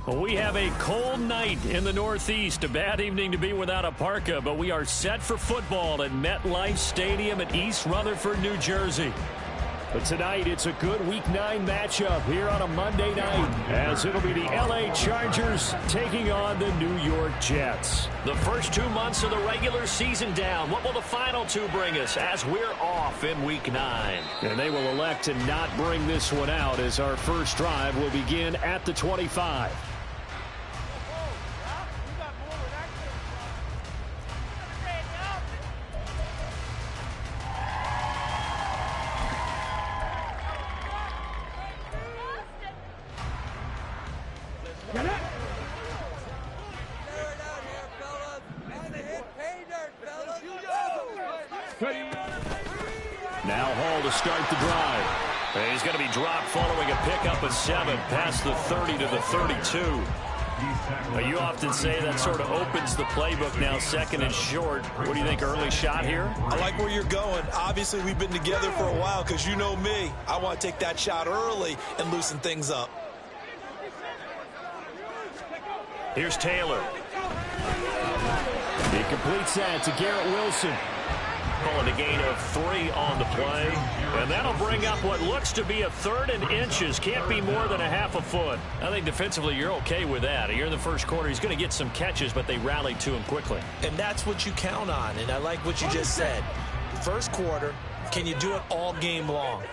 Well, we have a cold night in the Northeast. A bad evening to be without a parka, but we are set for football at MetLife Stadium in East Rutherford, New Jersey. But tonight, it's a good Week 9 matchup here on a Monday night, as it'll be the LA Chargers taking on the New York Jets. The first 2 months of the regular season down. What will the final 2 bring us as we're off in Week 9? And they will elect to not bring this one out, as our first drive will begin at the 25. Now Hall to start the drive. And he's going to be dropped following a pickup of 7 past the 30 to the 32. Now, you often say that sort of opens the playbook now, second and short. What do you think, early shot here? I like where you're going. Obviously, we've been together for a while because you know me. I want to take that shot early and loosen things up. Here's Taylor. He completes that to Garrett Wilson. Calling a gain of 3 on the play. And that'll bring up what looks to be a 3rd and inches. Can't be more than a half a foot. I think defensively you're okay with that. Here in the first quarter, he's going to get some catches, but they rallied to him quickly. And that's what you count on. And I like what you just said. First quarter, can you do it all game long?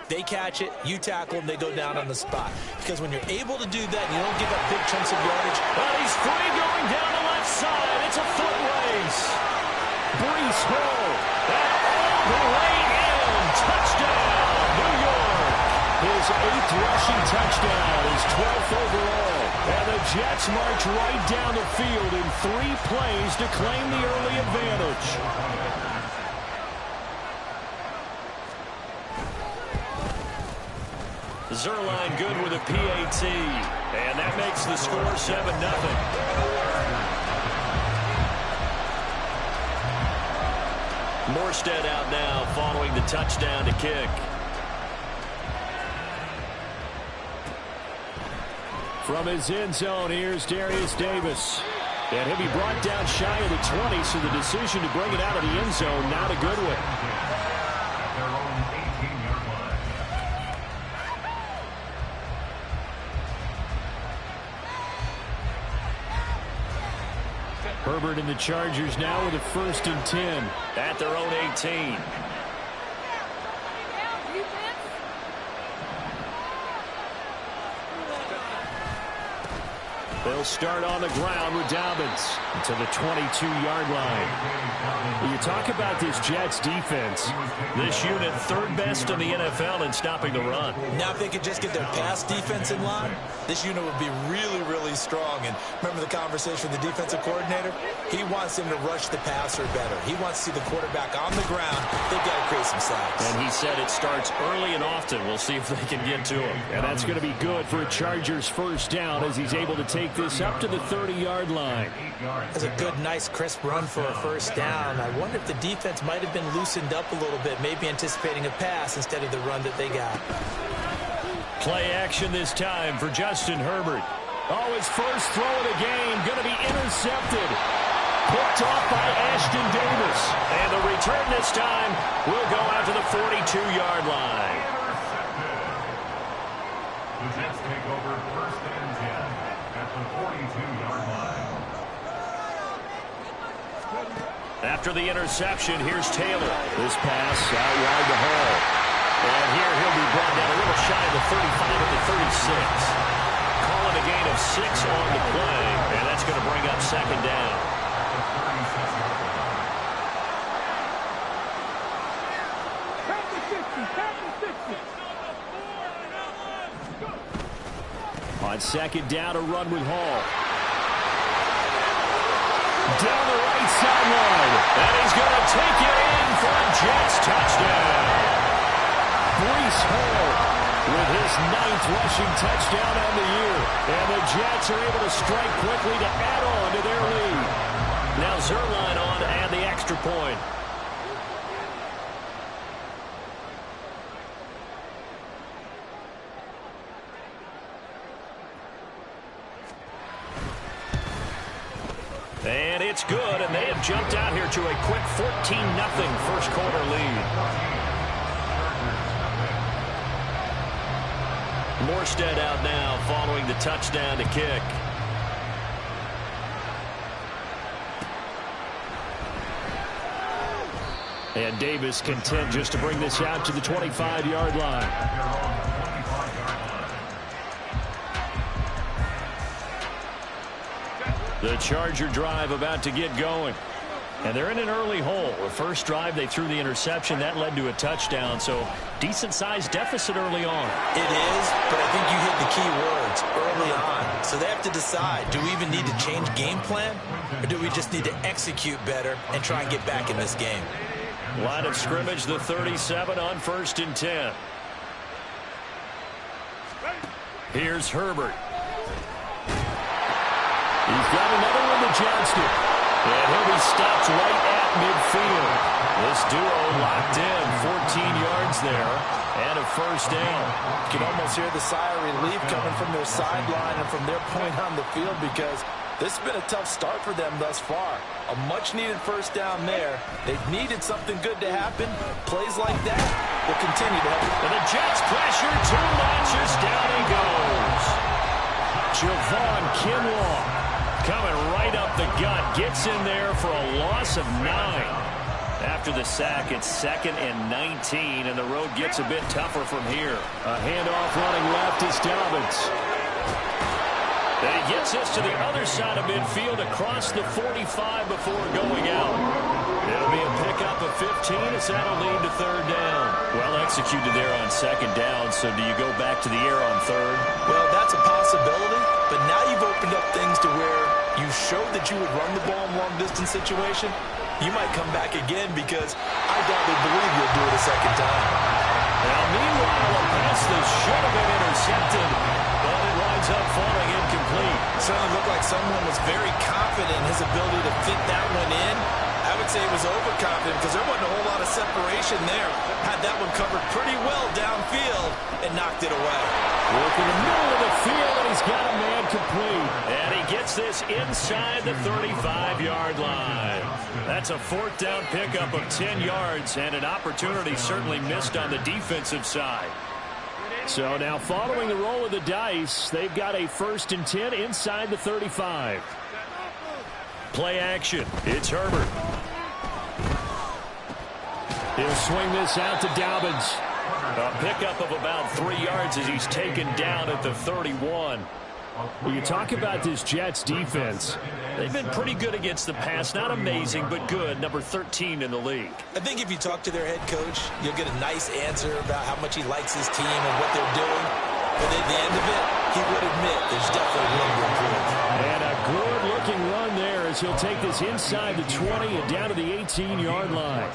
They catch it, you tackle them, they go down on the spot. Because when you're able to do that, you don't give up big chunks of yardage. Well, he's free going down the left side. It's a foot race. Brees Hall. The way in. Touchdown, New York. His 8th rushing touchdown, his 12th overall. And the Jets march right down the field in 3 plays to claim the early advantage. Zerline good with a PAT. And that makes the score 7-0. Morstead out now following the touchdown to kick. From his end zone, here's Darius Davis. And he'll be brought down shy of the 20, so the decision to bring it out of the end zone, not a good one. Herbert and the Chargers now with a 1st and 10 at their own 18. They'll start on the ground with Dobbins to the 22-yard line. When you talk about this Jets defense, this unit 3rd best in the NFL in stopping the run. Now if they could just get their pass defense in line, this unit would be really, really strong. And remember the conversation with the defensive coordinator? He wants them to rush the passer better. He wants to see the quarterback on the ground. They've got to create some sacks. And he said it starts early and often. We'll see if they can get to him. And that's going to be good for a Chargers 1st down as he's able to take this up to the 30-yard line. That's a good, nice, crisp run for a 1st down. I wonder if the defense might have been loosened up a little bit, maybe anticipating a pass instead of the run that they got. Play action this time for Justin Herbert. Oh, his first throw of the game going to be intercepted. Picked off by Ashton Davis. And the return this time will go out to the 42-yard line. The Jets take over 1st and 10 at the 42-yard line. After the interception, here's Taylor. This pass out wide to Hall. And here he'll be brought down a little shy of the 35 at the 36. Calling a gain of 6 on the play, and that's going to bring up 2nd down. On 2nd down, a run with Hall. Down the right sideline. And he's going to take it in for a Jets touchdown. Brees Hall with his 9th rushing touchdown on the year. And the Jets are able to strike quickly to add on to their lead. Now Zerline on to add the extra point. it's good, and they have jumped out here to a quick 14-0 first quarter lead. Morstead out now following the touchdown to kick. And Davis content just to bring this out to the 25-yard line. The Charger drive about to get going. And they're in an early hole. The first drive, they threw the interception. That led to a touchdown. So decent-sized deficit early on. It is, but I think you hit the key words early on. So they have to decide, do we even need to change game plan? Or do we just need to execute better and try and get back in this game? Line of scrimmage, the 37 on 1st and 10. Here's Herbert. He's got another one to Johnston. And he'll be stopped right at midfield. This duo locked in, 14 yards there, and a first down. You can almost hear the sigh of relief coming from their sideline and from their point on the field, because this has been a tough start for them thus far. A much-needed first down there. They've needed something good to happen. Plays like that will continue to help. And the Jets pressure too much as down he goes. Javon Kinlaw coming right up the gut. Gets in there for a loss of 9. After the sack, it's 2nd and 19, and the road gets a bit tougher from here. A handoff running left is Dobbins. And he gets this to the other side of midfield across the 45 before going out. It'll be a pickup of 15 as that'll lead to 3rd down. Well executed there on 2nd down, so do you go back to the air on 3rd? Well, that's a possibility, but now you've opened up things to where you showed that you would run the ball in long-distance situation. You might come back again, because I doubt they believe you'll do it a 2nd time. Now, meanwhile, a pass that should have been intercepted, but it winds up falling incomplete. Certainly looked like someone was very confident in his ability to fit that one in. I would say he was overconfident, because there wasn't a whole lot of separation there. Had that one covered pretty well downfield and knocked it away. Work in the middle of the field, and he's got a man complete. And he gets this inside the 35-yard line. That's a 4th down pickup of 10 yards, and an opportunity certainly missed on the defensive side. So now following the roll of the dice, they've got a 1st and 10 inside the 35. Play action. It's Herbert. He'll swing this out to Dobbins. A pickup of about 3 yards as he's taken down at the 31. Well, you talk about this Jets defense. They've been pretty good against the pass. Not amazing, but good. Number 13 in the league. I think if you talk to their head coach, you'll get a nice answer about how much he likes his team and what they're doing. But at the end of it, he would admit there's definitely room to improve. And a good-looking run there as he'll take this inside the 20 and down to the 18-yard line.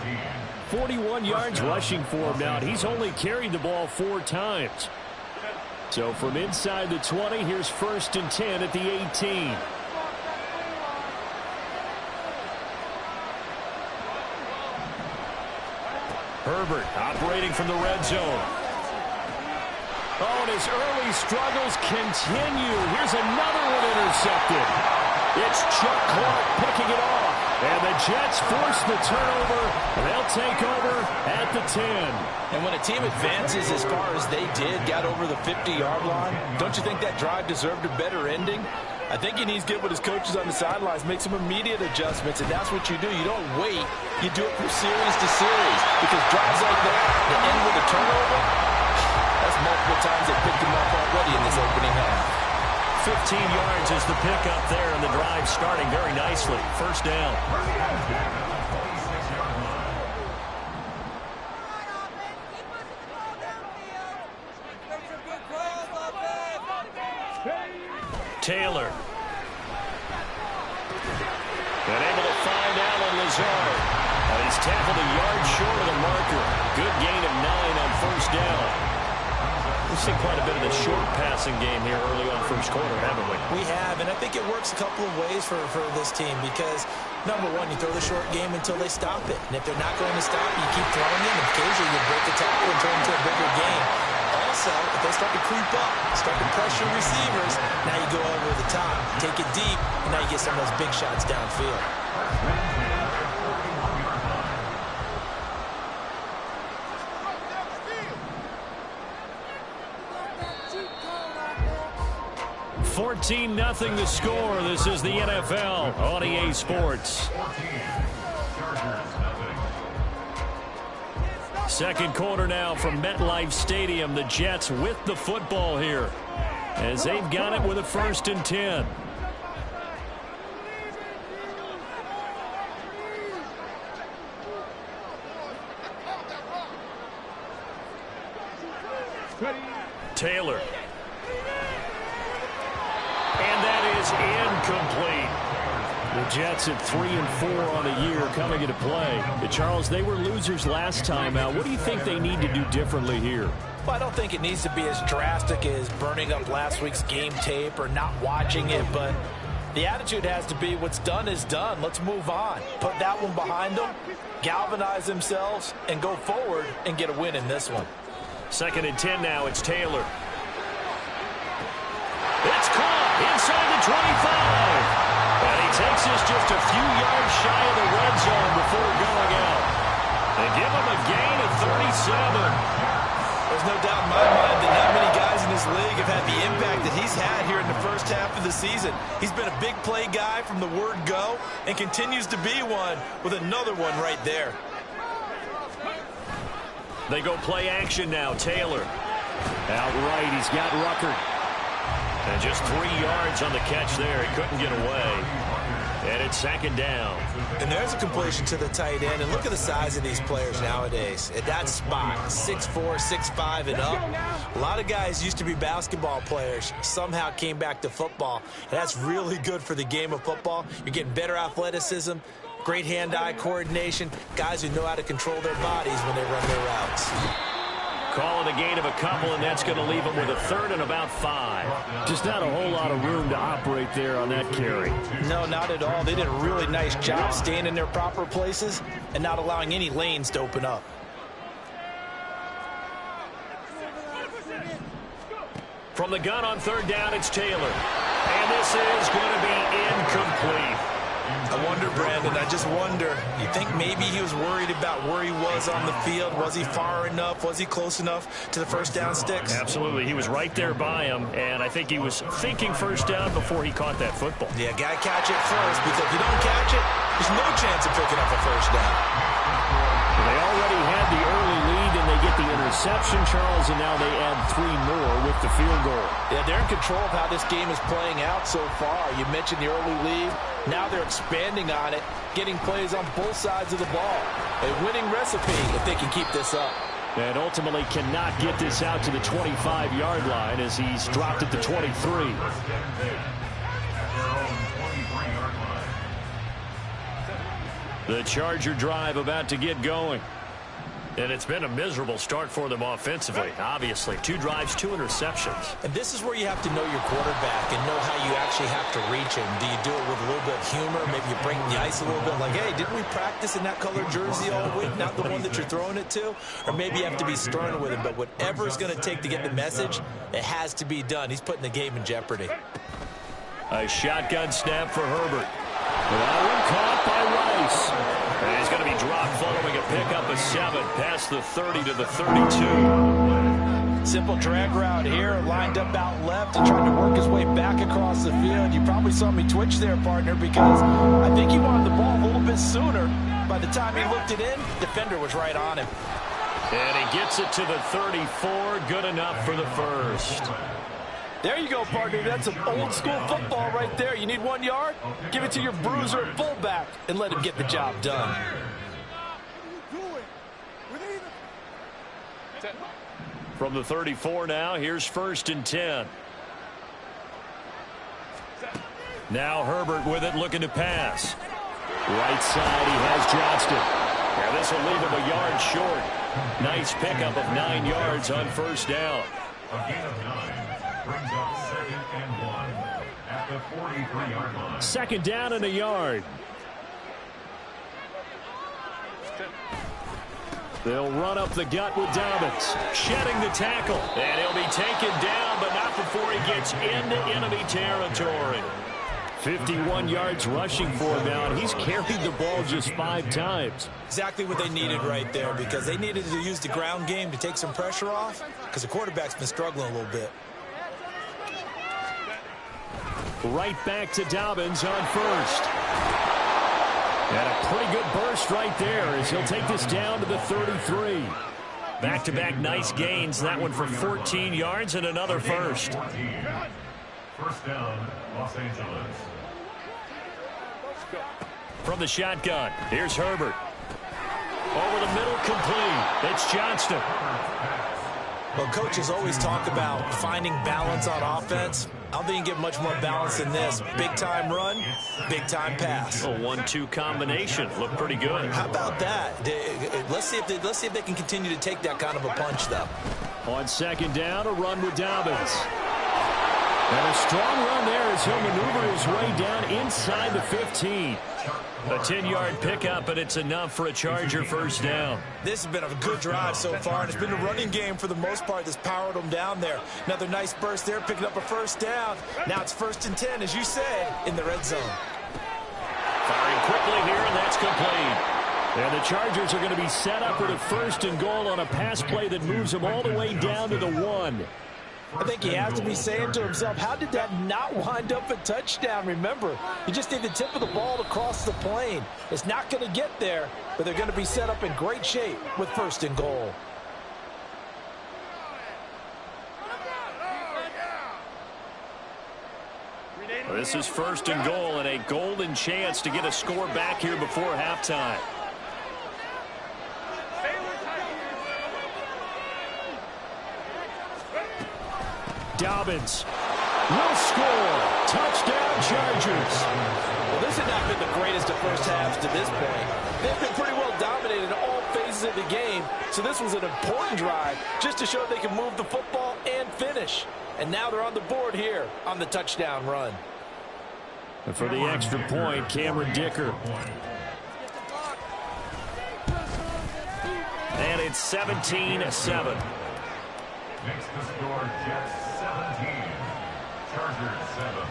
41 yards rushing for him now. He's only carried the ball 4 times. So from inside the 20, here's 1st and 10 at the 18. Herbert operating from the red zone. Oh, and his early struggles continue. Here's another one intercepted. It's Chuck Clark picking it off. And the Jets force the turnover. They'll take over at the 10. And when a team advances as far as they did, got over the 50-yard line, don't you think that drive deserved a better ending? I think he needs to get with his coaches on the sidelines, make some immediate adjustments, and that's what you do. You don't wait. You do it from series to series, because drives like that that end with a turnover, that's multiple times they picked him up already in this opening half. 15 yards is the pickup there, and the drive starting very nicely. 1st down. Taylor. And able to find Alan Lazard. He's tackled a yard short of the marker. Good gain of 9 on 1st down. We've seen quite a bit of the short passing game here early on 1st quarter, haven't we? We have, and I think it works a couple of ways for this team, because, number one, you throw the short game until they stop it. And if they're not going to stop it, you keep throwing it, and occasionally you break the tackle and turn it into a bigger game. Also, if they start to creep up, start to pressure receivers, now you go over the top, take it deep, and now you get some of those big shots downfield. 14-0 the score. This is the NFL on EA Sports. Second quarter now from MetLife Stadium. The Jets with the football here as they've got it with a 1st and 10. Taylor. And that is incomplete. The Jets at 3-4 on the year coming into play. Charles, they were losers last time out. What do you think they need to do differently here? Well, I don't think it needs to be as drastic as burning up last week's game tape or not watching it, but the attitude has to be what's done is done. Let's move on. Put that one behind them, galvanize themselves, and go forward and get a win in this one. 2nd and 10 now. It's Taylor. It's caught inside the 25. And he takes us just a few yards shy of the red zone before going out. They give him a gain of 37. There's no doubt in my mind that not many guys in this league have had the impact that he's had here in the first half of the season. He's been a big play guy from the word go and continues to be one with another one right there. They go play action now. Taylor. Outright, he's got Ruckert. And just 3 yards on the catch there. He couldn't get away. And it's 2nd down. And there's a completion to the tight end. And look at the size of these players nowadays. At that spot, 6'4", 6'5", and up. A lot of guys used to be basketball players. Somehow came back to football. And that's really good for the game of football. You're getting better athleticism, great hand-eye coordination, guys who know how to control their bodies when they run their routes. Calling a gain of a couple, and that's going to leave them with a 3rd and about 5. Just not a whole lot of room to operate there on that carry. No, not at all. They did a really nice job staying in their proper places and not allowing any lanes to open up. From the gun on 3rd down, it's Taylor. And this is going to be incomplete. I wonder, Brandon, I just wonder, you think maybe he was worried about where he was on the field? Was he far enough? Was he close enough to the first down sticks? Absolutely. He was right there by him, and I think he was thinking first down before he caught that football. Yeah, got to catch it first, because if you don't catch it, there's no chance of picking up a first down. They already had the early lead, and they get the interception, Charles, and now they add 3 more with the field goal. Yeah, they're in control of how this game is playing out so far. You mentioned the early lead. Now they're expanding on it, getting plays on both sides of the ball. A winning recipe if they can keep this up. And ultimately cannot get this out to the 25-yard line as he's dropped at the 23. The Charger drive about to get going. And it's been a miserable start for them offensively, obviously. 2 drives, 2 interceptions. And this is where you have to know your quarterback and know how you actually have to reach him. Do you do it with a little bit of humor? Maybe you break the ice a little bit, like, hey, didn't we practice in that color jersey all week, not the one that you're throwing it to? Or maybe you have to be stern with him. But whatever it's going to take to get the message, it has to be done. He's putting the game in jeopardy. A shotgun snap for Herbert. That one caught by Rice. And he's going to be dropped following a pickup of 7 past the 30 to the 32. Simple drag route here, lined up out left and trying to work his way back across the field. You probably saw me twitch there, partner, because I think he wanted the ball a little bit sooner. By the time he looked it in, defender was right on him. And he gets it to the 34. Good enough for the first. There you go, partner. That's some old-school football right there. You need 1 yard? Give it to your bruiser at fullback and let him get the job done. From the 34 now, here's 1st and 10. Now Herbert with it, looking to pass. Right side, he has Johnston. Yeah, this will leave him a yard short. Nice pickup of 9 yards on 1st down. A gain of 9 brings up 2nd and 1 at the 43-yard line. 2nd down and a yard. They'll run up the gut with Dobbins, shedding the tackle. And he'll be taken down, but not before he gets into enemy territory. 51 yards rushing for him now, and he's carried the ball just 5 times. Exactly what they needed right there, because they needed to use the ground game to take some pressure off, because the quarterback's been struggling a little bit. Right back to Dobbins on first. And a pretty good burst right there as he'll take this down to the 33. Back-to-back nice gains. That one for 14 yards and another first. First down, Los Angeles. From the shotgun, here's Herbert. Over the middle, complete. It's Johnston. Well, coaches always talk about finding balance on offense. I don't think you can get much more balance than this. Big-time run, big-time pass. A 1-2 combination. Looked pretty good. How about that? Let's see if they can continue to take that kind of a punch, though. On second down, a run with Dobbins. And a strong run there as he'll maneuver his way down inside the 15. A 10-yard pickup, and it's enough for a Charger first down. This has been a good drive so far, and it's been a running game for the most part that's powered them down there. Another nice burst there, picking up a first down. Now it's 1st and 10, as you said, in the red zone. Firing quickly here, and that's complete. And the Chargers are going to be set up with a 1st and goal on a pass play that moves them all the way down to the 1. I think he has to be saying to himself, how did that not wind up a touchdown? Remember, you just need the tip of the ball to cross the plane. It's not going to get there, but they're going to be set up in great shape with 1st and goal. This is 1st and goal and a golden chance to get a score back here before halftime. Dobbins will score. Touchdown, Chargers. Well, this has not been the greatest of first halves to this point. They've been pretty well dominated in all phases of the game, so this was an important drive just to show they can move the football and finish. And now they're on the board here on the touchdown run. And for the extra point, Cameron Dicker. And it's 17-7. Makes the score Jets 17, Chargers 7.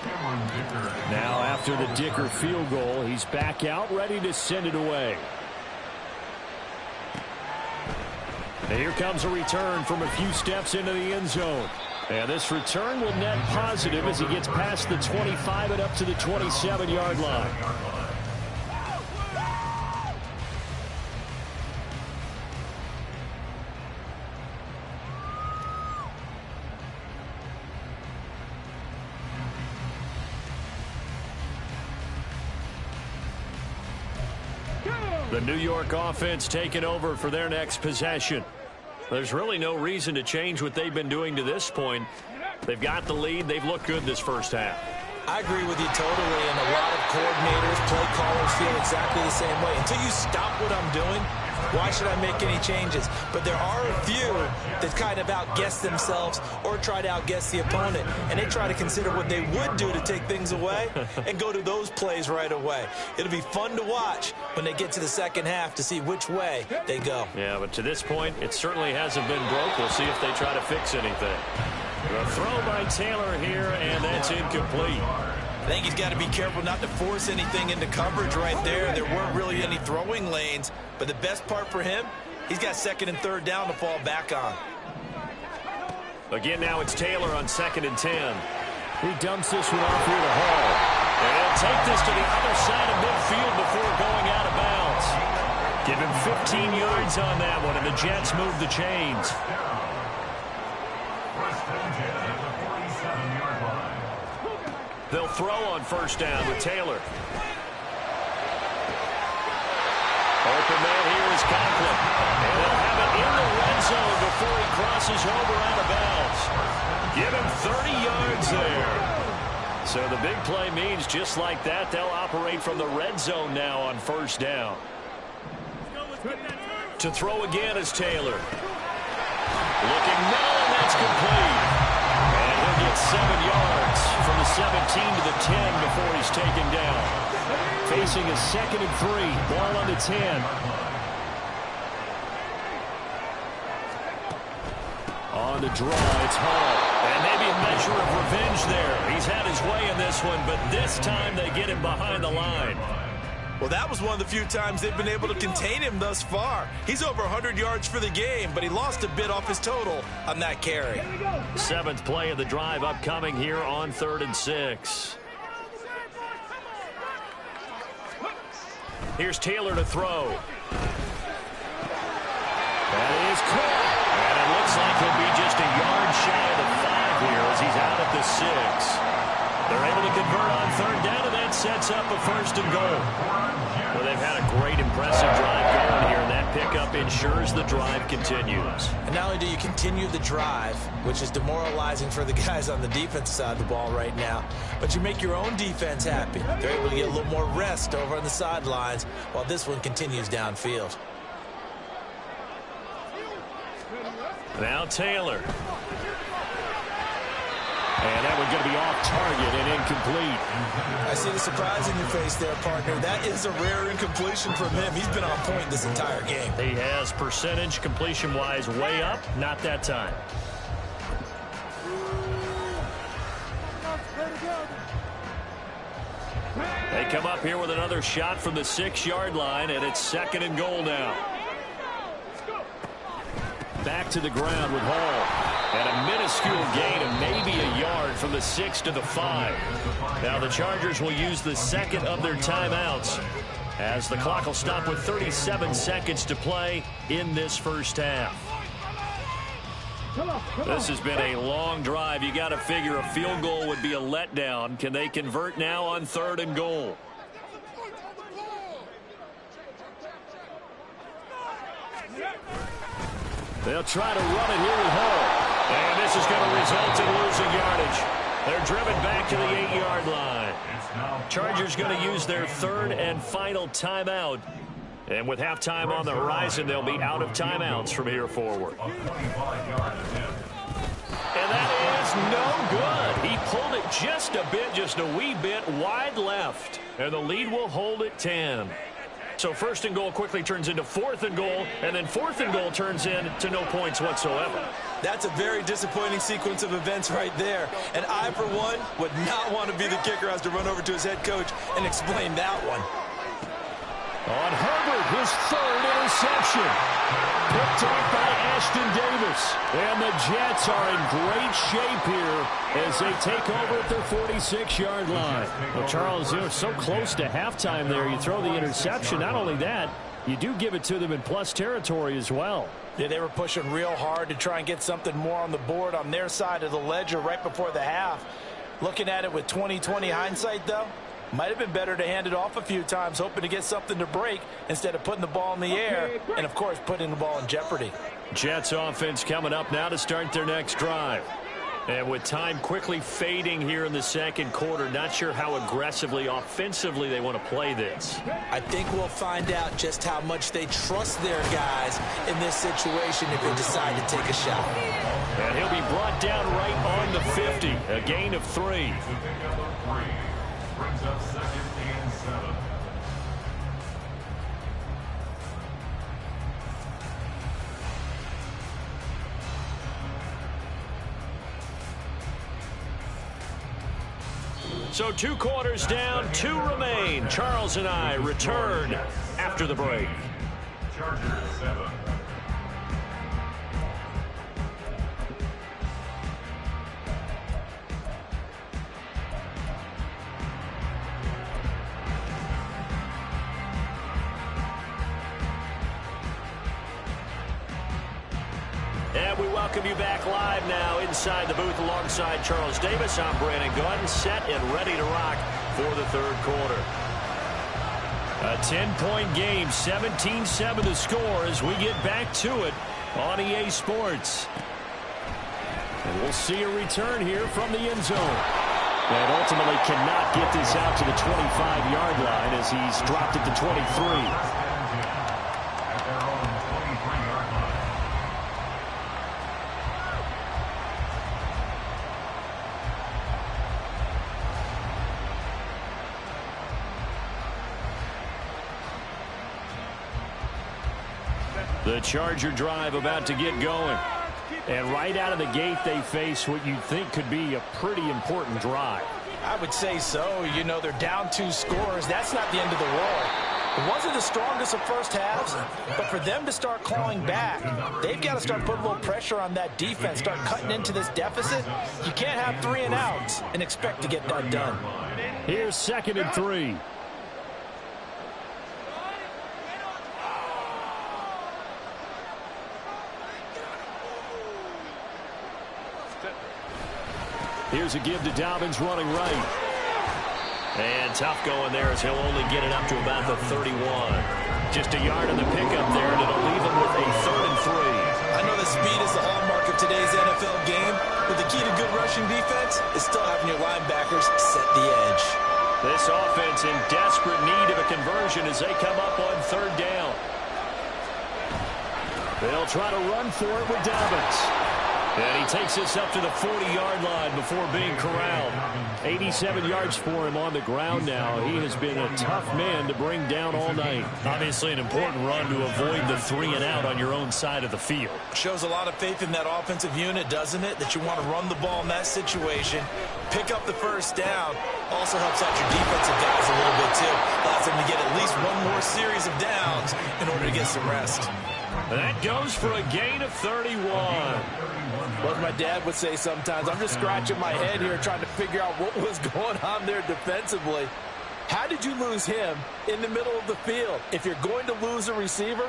Cameron Dicker. Now after the Dicker field goal, he's back out ready to send it away. And here comes a return from a few steps into the end zone. And this return will net positive as he gets past the 25 and up to the 27-yard line. The New York offense taking over for their next possession. There's really no reason to change what they've been doing to this point. They've got the lead. They've looked good this first half. I agree with you totally, and a lot of coordinators, play callers feel exactly the same way. Until you stop what I'm doing, why should I make any changes? But there are a few that kind of outguess themselves or try to outguess the opponent, and they try to consider what they would do to take things away and go to those plays right away. It'll be fun to watch when they get to the second half to see which way they go. Yeah, but to this point, it certainly hasn't been broke. We'll see if they try to fix anything. The throw by Taylor here, and that's incomplete. I think he's got to be careful not to force anything into coverage right there. There weren't really any throwing lanes, but the best part for him, he's got 2nd and 3rd down to fall back on. Again, now it's Taylor on 2nd and 10. He dumps this one off here to Hall. And he'll take this to the other side of midfield before going out of bounds. Give him 15 yards on that one, and the Jets move the chains. They'll throw on 1st down with Taylor. Open man here is Conklin. And they'll have it in the red zone before he crosses over out of bounds. Give him 30 yards there. So the big play means just like that, they'll operate from the red zone now on 1st down. To throw again is Taylor. Looking now, and that's complete. And he'll get 7 yards from the 17 to the 10 before he's taken down. Facing a 2nd and 3. Ball on the 10. On the draw, it's Hall. And maybe a measure of revenge there. He's had his way in this one, but this time they get him behind the line. Well, that was one of the few times they've been able to contain him thus far. He's over 100 yards for the game, but he lost a bit off his total on that carry. 7th play of the drive upcoming here on 3rd and 6. Here's Taylor to throw. That is caught. And it looks like he'll be just a yard shy of the 5 here as he's out at the 6. They're able to convert on 3rd down, and that sets up a 1st and goal. Well, they've had a great, impressive drive going here, and that pickup ensures the drive continues. And not only do you continue the drive, which is demoralizing for the guys on the defense side of the ball right now, but you make your own defense happy. They're able to get a little more rest over on the sidelines while this one continues downfield. Now Taylor. And that one's going to be off target and incomplete. I see the surprise in your face there, partner. That is a rare incompletion from him. He's been on point this entire game. He has percentage completion-wise way up. Not that time. They come up here with another shot from the 6-yard line, and it's 2nd and goal now. Back to the ground with Hall. And a minuscule gain of maybe a yard from the 6 to the 5. Now the Chargers will use the 2nd of their timeouts as the clock will stop with 37 seconds to play in this first half. This has been a long drive. You got to figure a field goal would be a letdown. Can they convert now on 3rd and goal? They'll try to run it here with Hall. And this is going to result in losing yardage. They're driven back to the 8-yard line. Chargers going to use their 3rd and final timeout. And with halftime on the horizon, they'll be out of timeouts from here forward. And that is no good. He pulled it just a bit, just a wee bit wide left. And the lead will hold at 10. So 1st and goal quickly turns into 4th and goal, and then 4th and goal turns into no points whatsoever. That's a very disappointing sequence of events right there. And I, for one, would not want to be the kicker who has to run over to his head coach and explain that one. On Herbert, his 3rd interception. Picked off by Ashton Davis. And the Jets are in great shape here as they take over at their 46-yard line. Well, Charles, you're so close to halftime there. You throw the interception. Not only that, you do give it to them in plus territory as well. Yeah, they were pushing real hard to try and get something more on the board on their side of the ledger right before the half. Looking at it with 20/20 hindsight, though, might have been better to hand it off a few times, hoping to get something to break instead of putting the ball in the air and, of course, putting the ball in jeopardy. Jets offense coming up now to start their next drive. And with time quickly fading here in the 2nd quarter, not sure how aggressively, offensively they want to play this. I think we'll find out just how much they trust their guys in this situation if they decide to take a shot. And he'll be brought down right on the 50, a gain of 3. Brings up 2nd and 7. So 2 quarters down, 2 remain. Charles and I return after the break. Chargers 7. And we welcome you back live now inside the booth alongside Charles Davis. I'm Brandon Gunn, set and ready to rock for the 3rd quarter. A 10-point game, 17-7 the score as we get back to it on EA Sports. And we'll see a return here from the end zone. And ultimately cannot get this out to the 25-yard line as he's dropped it to 23. The Charger drive about to get going. And right out of the gate, they face what you'd think could be a pretty important drive. I would say so. You know, they're down 2 scores. That's not the end of the world. It wasn't the strongest of first halves, but for them to start clawing back, they've got to start putting a little pressure on that defense, start cutting into this deficit. You can't have 3 and outs and expect to get that done. Here's 2nd and 3. Here's a give to Dobbins running right. And tough going there as he'll only get it up to about the 31. Just a yard on the pickup there, and it'll leave him with a 3rd and 3. I know that speed is the hallmark of today's NFL game, but the key to good rushing defense is still having your linebackers set the edge. This offense in desperate need of a conversion as they come up on 3rd down. They'll try to run for it with Dobbins. And he takes this up to the 40-yard line before being corralled. 87 yards for him on the ground now. He has been a tough man to bring down all night. Obviously an important run to avoid the 3 and out on your own side of the field. Shows a lot of faith in that offensive unit, doesn't it? That you want to run the ball in that situation. Pick up the 1st down. Also helps out your defensive guys a little bit too. Allows them to get at least one more series of downs in order to get some rest. That goes for a gain of 31. What my dad would say sometimes, I'm just scratching my head here trying to figure out what was going on there defensively. How did you lose him in the middle of the field? If you're going to lose a receiver,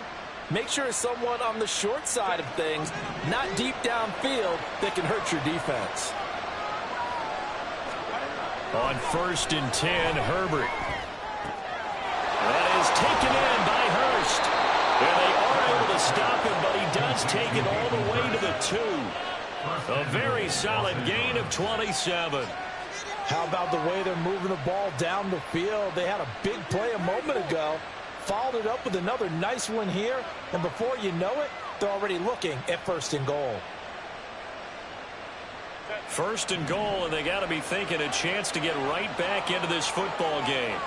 make sure it's someone on the short side of things, not deep downfield, that can hurt your defense. On 1st and 10, Herbert. That is taken in by Hurst. And they are able to stop him, but he does take it all the way to the 2. A very solid gain of 27. How about the way they're moving the ball down the field? They had a big play a moment ago, followed it up with another nice one here, and before you know it, they're already looking at 1st and goal. 1st and goal, and they got to be thinking a chance to get right back into this football game.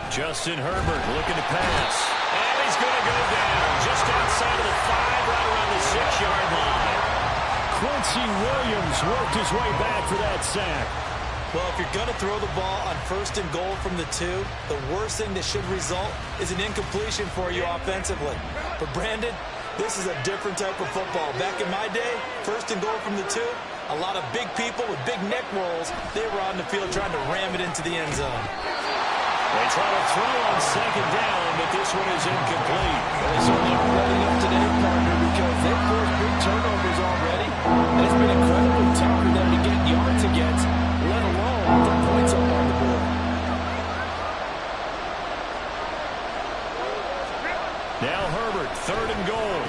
Justin Herbert looking to pass. And he's going to go down just outside of the 5, right around the 6-yard line. Quincy Williams worked his way back for that sack. Well, if you're going to throw the ball on 1st and goal from the 2, the worst thing that should result is an incompletion for you offensively. But Brandon, this is a different type of football. Back in my day, 1st and goal from the 2, a lot of big people with big neck rolls, they were on the field trying to ram it into the end zone. They try to throw on 2nd down, but this one is incomplete. Well, they certainly are running up today, partner, because they've forced big turnovers already, and it's been incredibly tough for them to get yards against, let alone put points up on the board. Now Herbert, 3rd and goal.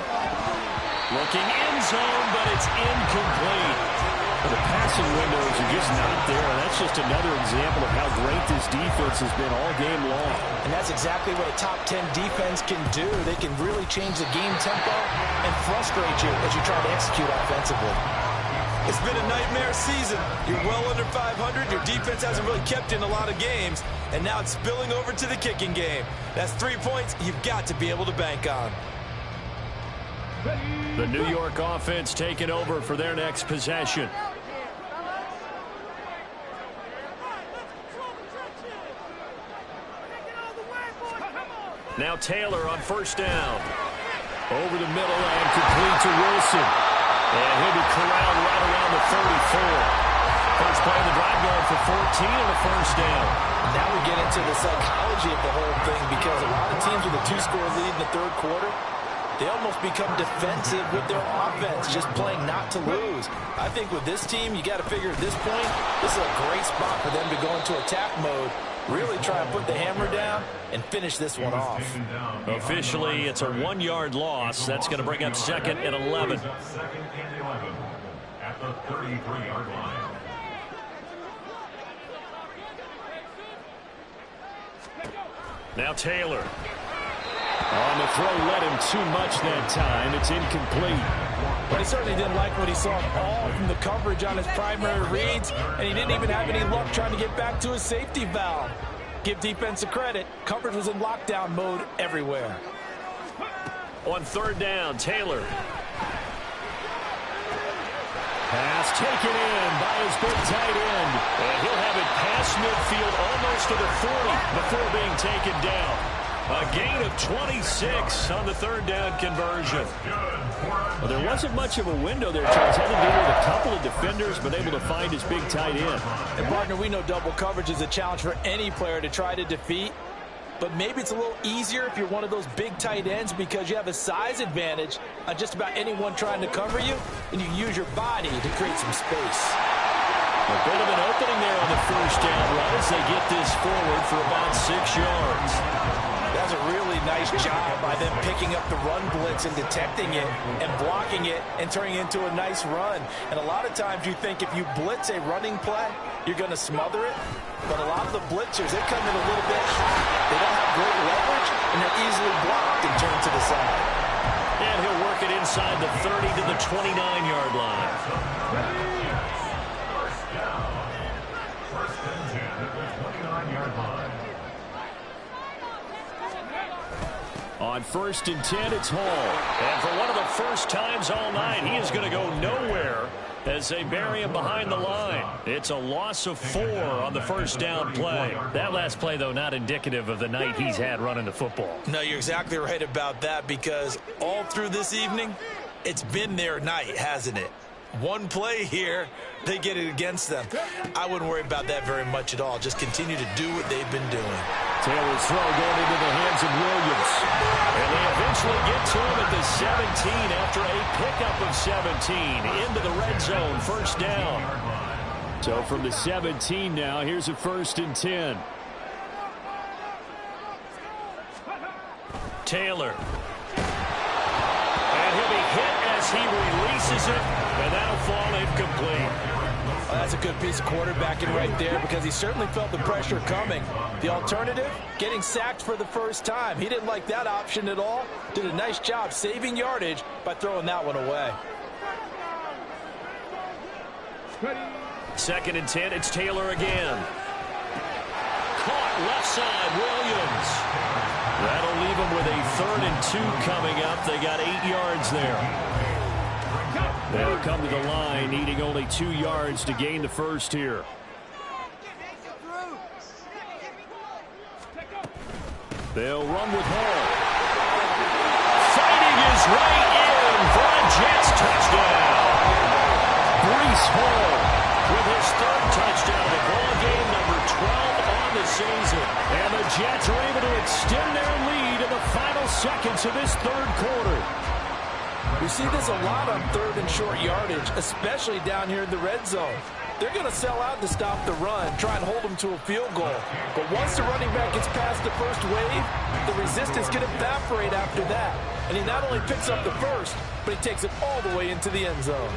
Looking end zone, but it's incomplete. The passing windows are just not there, and that's just another example of how great this defense has been all game long. And that's exactly what a top 10 defense can do. They can really change the game tempo and frustrate you as you try to execute offensively. It's been a nightmare season. You're well under 500. Your defense hasn't really kept in a lot of games, and now it's spilling over to the kicking game. That's 3 points you've got to be able to bank on. The New York offense taking over for their next possession. Now Taylor on 1st down. Over the middle and complete to Wilson. And he'll be corralled right around the 34. First play of the drive going for 14 and a 1st down. Now we get into the psychology of the whole thing, because a lot of teams with a 2-score lead in the 3rd quarter, they almost become defensive with their offense, just playing not to lose. I think with this team, you got to figure at this point, this is a great spot for them to go into attack mode, really try and put the hammer down and finish this one off. Officially, it's a 1-yard loss. That's going to bring up 2nd and 11. 2nd and 11 at the 33-yard line. Now Taylor. On the throw, led him too much that time. It's incomplete. But he certainly didn't like what he saw all from the coverage on his primary reads, and he didn't even have any luck trying to get back to his safety valve. Give defense a credit. Coverage was in lockdown mode everywhere. On 3rd down, Taylor. Pass It's taken in by his big tight end. And he'll have it past midfield almost to the 40 before being taken down. A gain of 26 on the third down conversion. Well, there wasn't much of a window there, Charles. Had to deal with a couple of defenders, but able to find his big tight end. And, partner, we know double coverage is a challenge for any player to try to defeat. But maybe it's a little easier if you're one of those big tight ends because you have a size advantage on just about anyone trying to cover you, and you use your body to create some space. A bit of an opening there on the first down run as they get this forward for about 6 yards. That's a really nice job by them picking up the run blitz and detecting it and blocking it and turning it into a nice run. And a lot of times you think if you blitz a running play, you're going to smother it. But a lot of the blitzers, they come in a little bit hot. They don't have great leverage, and they're easily blocked and turned to the side. And he'll work it inside the 30 to the 29-yard line. First down. First and 10 at the 29-yard line. On first and 10, it's Hall. And for one of the first times all night, he is going to go nowhere as they bury him behind the line. It's a loss of 4 on the first down play. That last play, though, not indicative of the night he's had running the football. No, you're exactly right about that because all through this evening, it's been their night, hasn't it? One play here, they get it against them. I wouldn't worry about that very much at all. Just continue to do what they've been doing. Taylor's throw going into the hands of Williams. And they eventually get to him at the 17 after a pickup of 17 into the red zone, first down. So from the 17 now, here's a first and 10. Taylor. And he'll be hit as he releases it, and that'll fall incomplete. Well, that's a good piece of quarterbacking right there because he certainly felt the pressure coming. The alternative, getting sacked for the first time. He didn't like that option at all. Did a nice job saving yardage by throwing that one away. Second and 10, it's Taylor again. Caught left side, Williams. That'll leave them with a 3rd and 2 coming up. They got 8 yards there. They'll come to the line, needing only 2 yards to gain the first here. They'll run with Hall. Fighting his way in for a Jets touchdown. Breece Hall with his 3rd touchdown of the ball game, number 12 on the season. And the Jets are able to extend their lead in the final seconds of this 3rd quarter. We see this a lot on 3rd and short yardage, especially down here in the red zone. They're going to sell out to stop the run, try and hold them to a field goal. But once the running back gets past the first wave, the resistance can evaporate after that. And he not only picks up the first, but he takes it all the way into the end zone.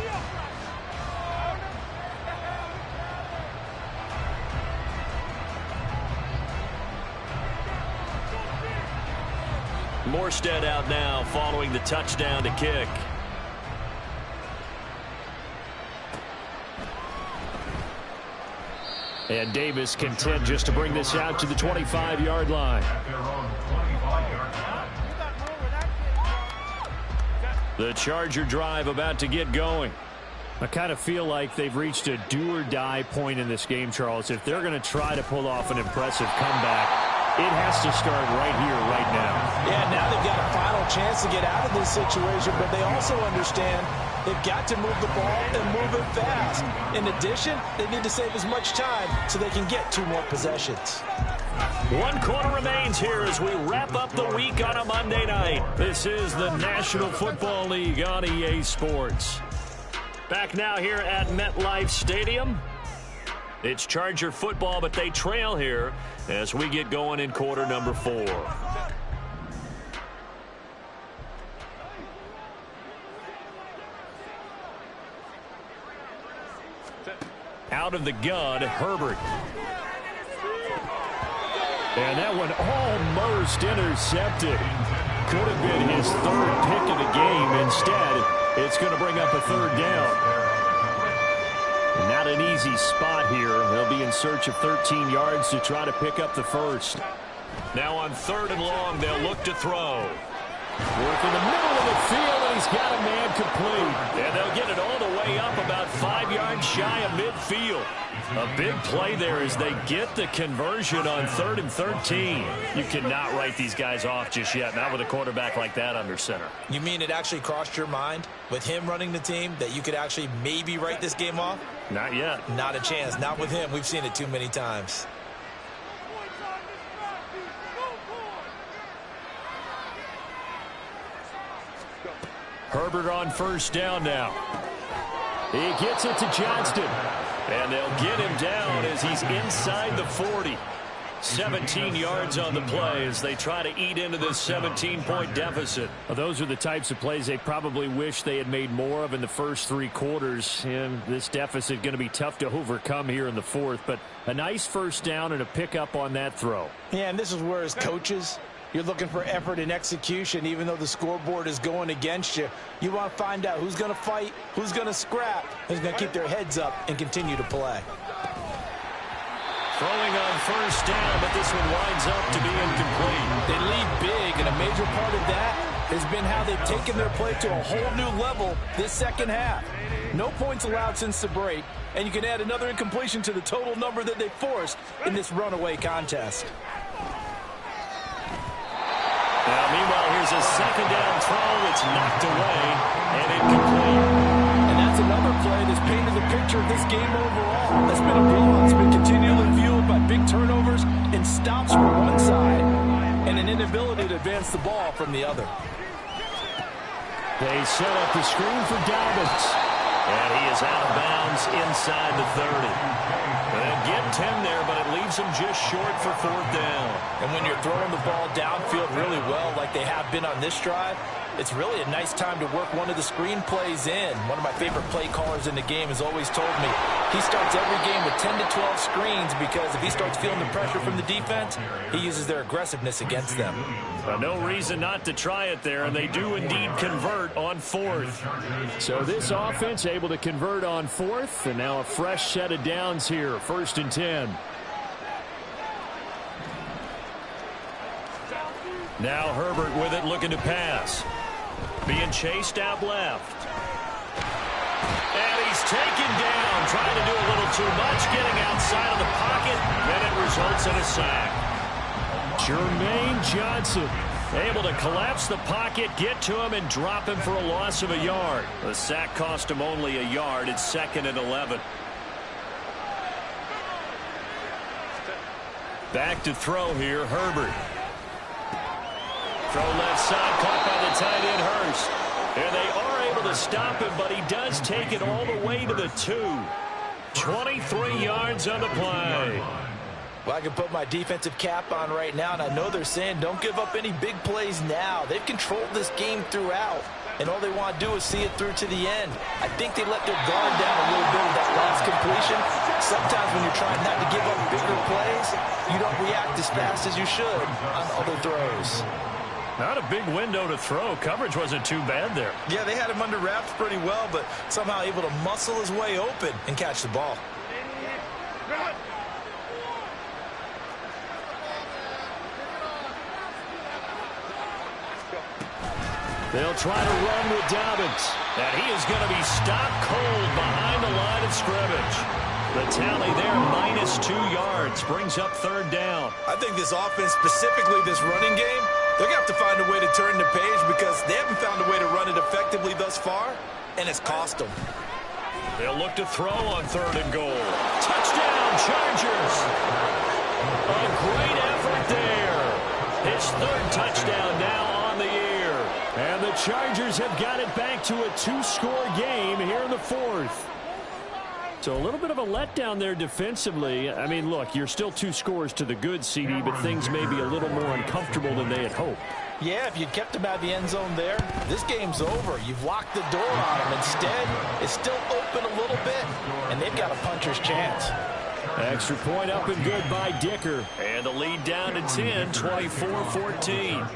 Morstead out now following the touchdown to kick. And Davis content just to bring this out to the 25-yard line. The Charger drive about to get going. I kind of feel like they've reached a do-or-die point in this game, Charles. If they're going to try to pull off an impressive comeback, it has to start right here, right now. Yeah, now they've got a final chance to get out of this situation, but they also understand they've got to move the ball and move it fast. In addition, they need to save as much time so they can get 2 more possessions. 1 quarter remains here as we wrap up the week on a Monday night. This is the National Football League on EA Sports. Back now here at MetLife Stadium. It's Charger football, but they trail here as we get going in quarter number 4. Out of the gun, Herbert. And that one almost intercepted. Could have been his 3rd pick of the game. Instead, it's going to bring up a 3rd down. Not an easy spot here. They'll be in search of 13 yards to try to pick up the first. Now on 3rd and long, they'll look to throw. Work in the middle of the field, and he's got a man complete. And they'll get it all the way up about 5 yards shy of midfield. A big play there as they get the conversion on 3rd and 13. You cannot write these guys off just yet, not with a quarterback like that under center. You mean it actually crossed your mind with him running the team that you could actually maybe write this game off? Not yet. Not a chance. Not with him. We've seen it too many times. Herbert on first down now. He gets it to Johnston. And they'll get him down as he's inside the 40. 17 yards on the play as they try to eat into this 17-point deficit. Well, those are the types of plays they probably wish they had made more of in the first 3 quarters. And this deficit going to be tough to overcome here in the 4th. But a nice first down and a pickup on that throw. Yeah, and this is where as coaches, you're looking for effort and execution. Even though the scoreboard is going against you, you want to find out who's going to fight, who's going to scrap, who's going to keep their heads up and continue to play. Throwing on first down, but this one winds up to be incomplete. They lead big, and a major part of that has been how they've taken their play to a whole new level this second half. No points allowed since the break, and you can add another incompletion to the total number that they forced in this runaway contest. Now, meanwhile, here's a second down throw. It's knocked away and incomplete. And that's another play that's painted the picture of this game overall. That's been a blowout. It's been continually fueled by big turnovers and stops from one side and an inability to advance the ball from the other. They set up the screen for Dobbins. And he is out of bounds inside the 30. They'll get 10 there, but it leaves them just short for 4th down. And when you're throwing the ball downfield really well like they have been on this drive, it's really a nice time to work one of the screen plays in. One of my favorite play callers in the game has always told me he starts every game with 10 to 12 screens because if he starts feeling the pressure from the defense, he uses their aggressiveness against them. No reason not to try it there, and they do indeed convert on 4th. So this offense able to convert on 4th, and now a fresh set of downs here, 1st and 10. Now Herbert with it, looking to pass. Being chased out left. And he's taken down, trying to do a little too much, getting outside of the pocket, and it results in a sack. Jermaine Johnson able to collapse the pocket, get to him, and drop him for a loss of a yard. The sack cost him only a yard. It's 2nd and 11. Back to throw here, Herbert. Throw left side, caught by the tight end, Hurst. And they are able to stop him, but he does take it all the way to the 2. 23 yards on the play. Well, I can put my defensive cap on right now, and I know they're saying don't give up any big plays now. They've controlled this game throughout, and all they want to do is see it through to the end. I think they let their guard down a little bit with that last completion. Sometimes when you're trying not to give up bigger plays, you don't react as fast as you should on other throws. Not a big window to throw. Coverage wasn't too bad there. Yeah, they had him under wraps pretty well, but somehow able to muscle his way open and catch the ball. They'll try to run with Dobbins. And he is going to be stopped cold behind the line of scrimmage. The tally there, -2 yards, brings up 3rd down. I think this offense, specifically this running game, they're going to have to find a way to turn the page because they haven't found a way to run it effectively thus far, and it's cost them. They'll look to throw on 3rd and goal. Touchdown, Chargers. A great effort there. His 3rd touchdown now on the year. And the Chargers have got it back to a 2-score game here in the 4th. So a little bit of a letdown there defensively. I mean, look, you're still 2 scores to the good, CD, but things may be a little more uncomfortable than they had hoped. Yeah, if you'd kept them out of the end zone there, this game's over. You've locked the door on them. Instead, it's still open a little bit, and they've got a puncher's chance. Extra point up and good by Dicker. And the lead down to 10, 24-14.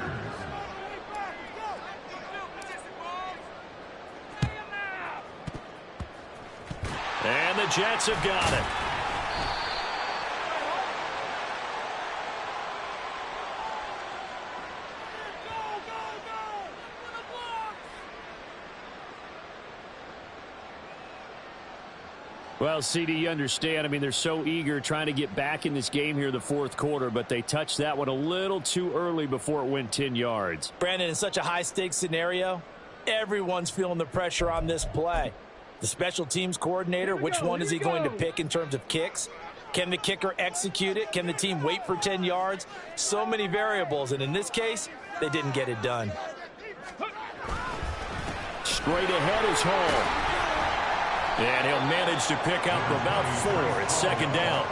And the Jets have got it. Well, CD, you understand. I mean, they're so eager trying to get back in this game here in the fourth quarter, but they touched that one a little too early before it went 10 yards. Brandon, in such a high-stakes scenario, everyone's feeling the pressure on this play. The special teams coordinator, which one is he going to pick in terms of kicks? Can the kicker execute it? Can the team wait for 10 yards? So many variables, and in this case, they didn't get it done. Straight ahead is Hall. And he'll manage to pick up about 4 at second down.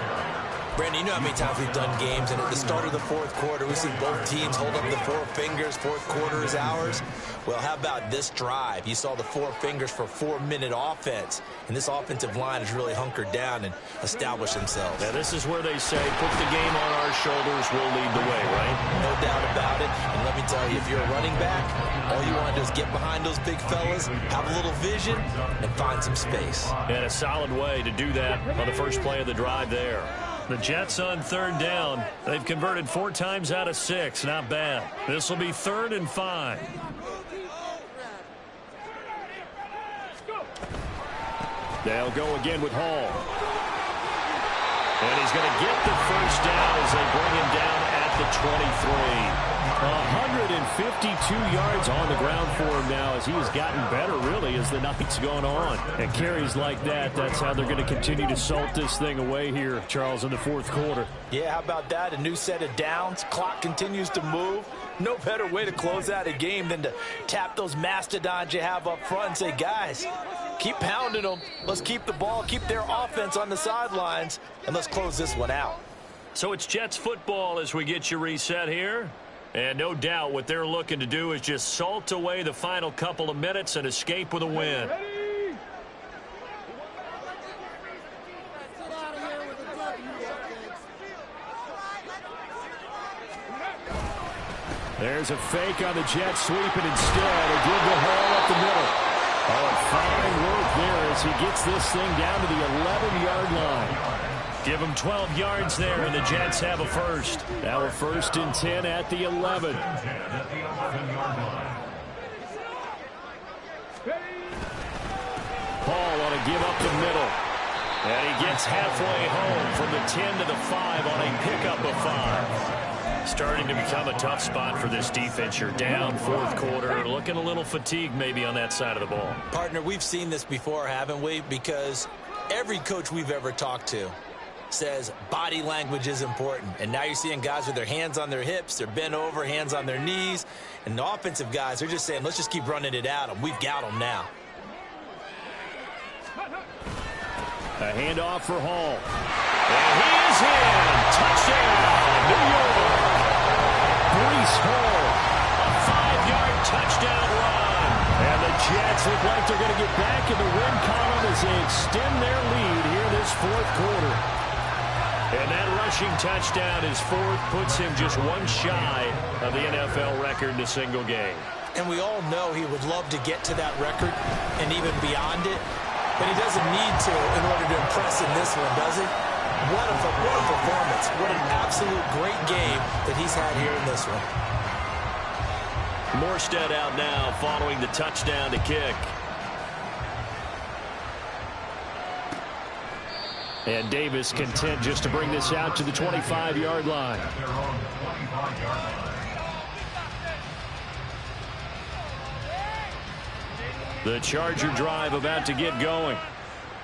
Brandon, you know how many times we've done games, and at the start of the fourth quarter, we see both teams hold up the 4 fingers, fourth quarter is ours. Well, how about this drive? You saw the 4 fingers for 4-minute offense, and this offensive line has really hunkered down and established themselves. Now, this is where they say, put the game on our shoulders, we'll lead the way, right? No doubt about it, and let me tell you, if you're a running back, all you want to do is get behind those big fellas, have a little vision, and find some space. And a solid way to do that on the first play of the drive there. The Jets on third down. They've converted 4 times out of 6. Not bad. This will be 3rd and 5. They'll go again with Hall. And he's going to get the first down as they bring him down at the 23. 152 yards on the ground for him now as he has gotten better, really, as the night's going on. And carries like that, that's how they're going to continue to salt this thing away here, Charles, in the fourth quarter. Yeah, how about that? A new set of downs. Clock continues to move. No better way to close out a game than to tap those mastodons you have up front and say, guys, keep pounding them. Let's keep the ball, keep their offense on the sidelines, and let's close this one out. So it's Jets football as we get you reset here. And no doubt what they're looking to do is just salt away the final couple of minutes and escape with a win. There's a fake on the Jets sweep, and instead they give the Hall up the middle. Oh, fine work there as he gets this thing down to the 11-yard line. Give them 12 yards there, and the Jets have a first. Now a 1st and 10 at the 11. Paul on a give up the middle. And he gets halfway home from the 10 to the 5 on a pickup of 5. Starting to become a tough spot for this defense. You're down fourth quarter, looking a little fatigued maybe on that side of the ball. Partner, we've seen this before, haven't we? Because every coach we've ever talked to says body language is important. And now you're seeing guys with their hands on their hips, they're bent over, hands on their knees. And the offensive guys are just saying, let's just keep running it at them. We've got them now. A handoff for Hall. And he is in. Touchdown, New York. Breece Hall, a 5-yard touchdown run. And the Jets look like they're going to get back in the win column as they extend their lead here this fourth quarter. And that rushing touchdown is 4th, puts him just 1 shy of the NFL record in a single game. And we all know he would love to get to that record and even beyond it. But he doesn't need to in order to impress in this one, does he? What a performance. What an absolute great game that he's had here in this one. Morstead out now following the touchdown to kick. And Davis content just to bring this out to the 25-yard line. The Charger drive about to get going.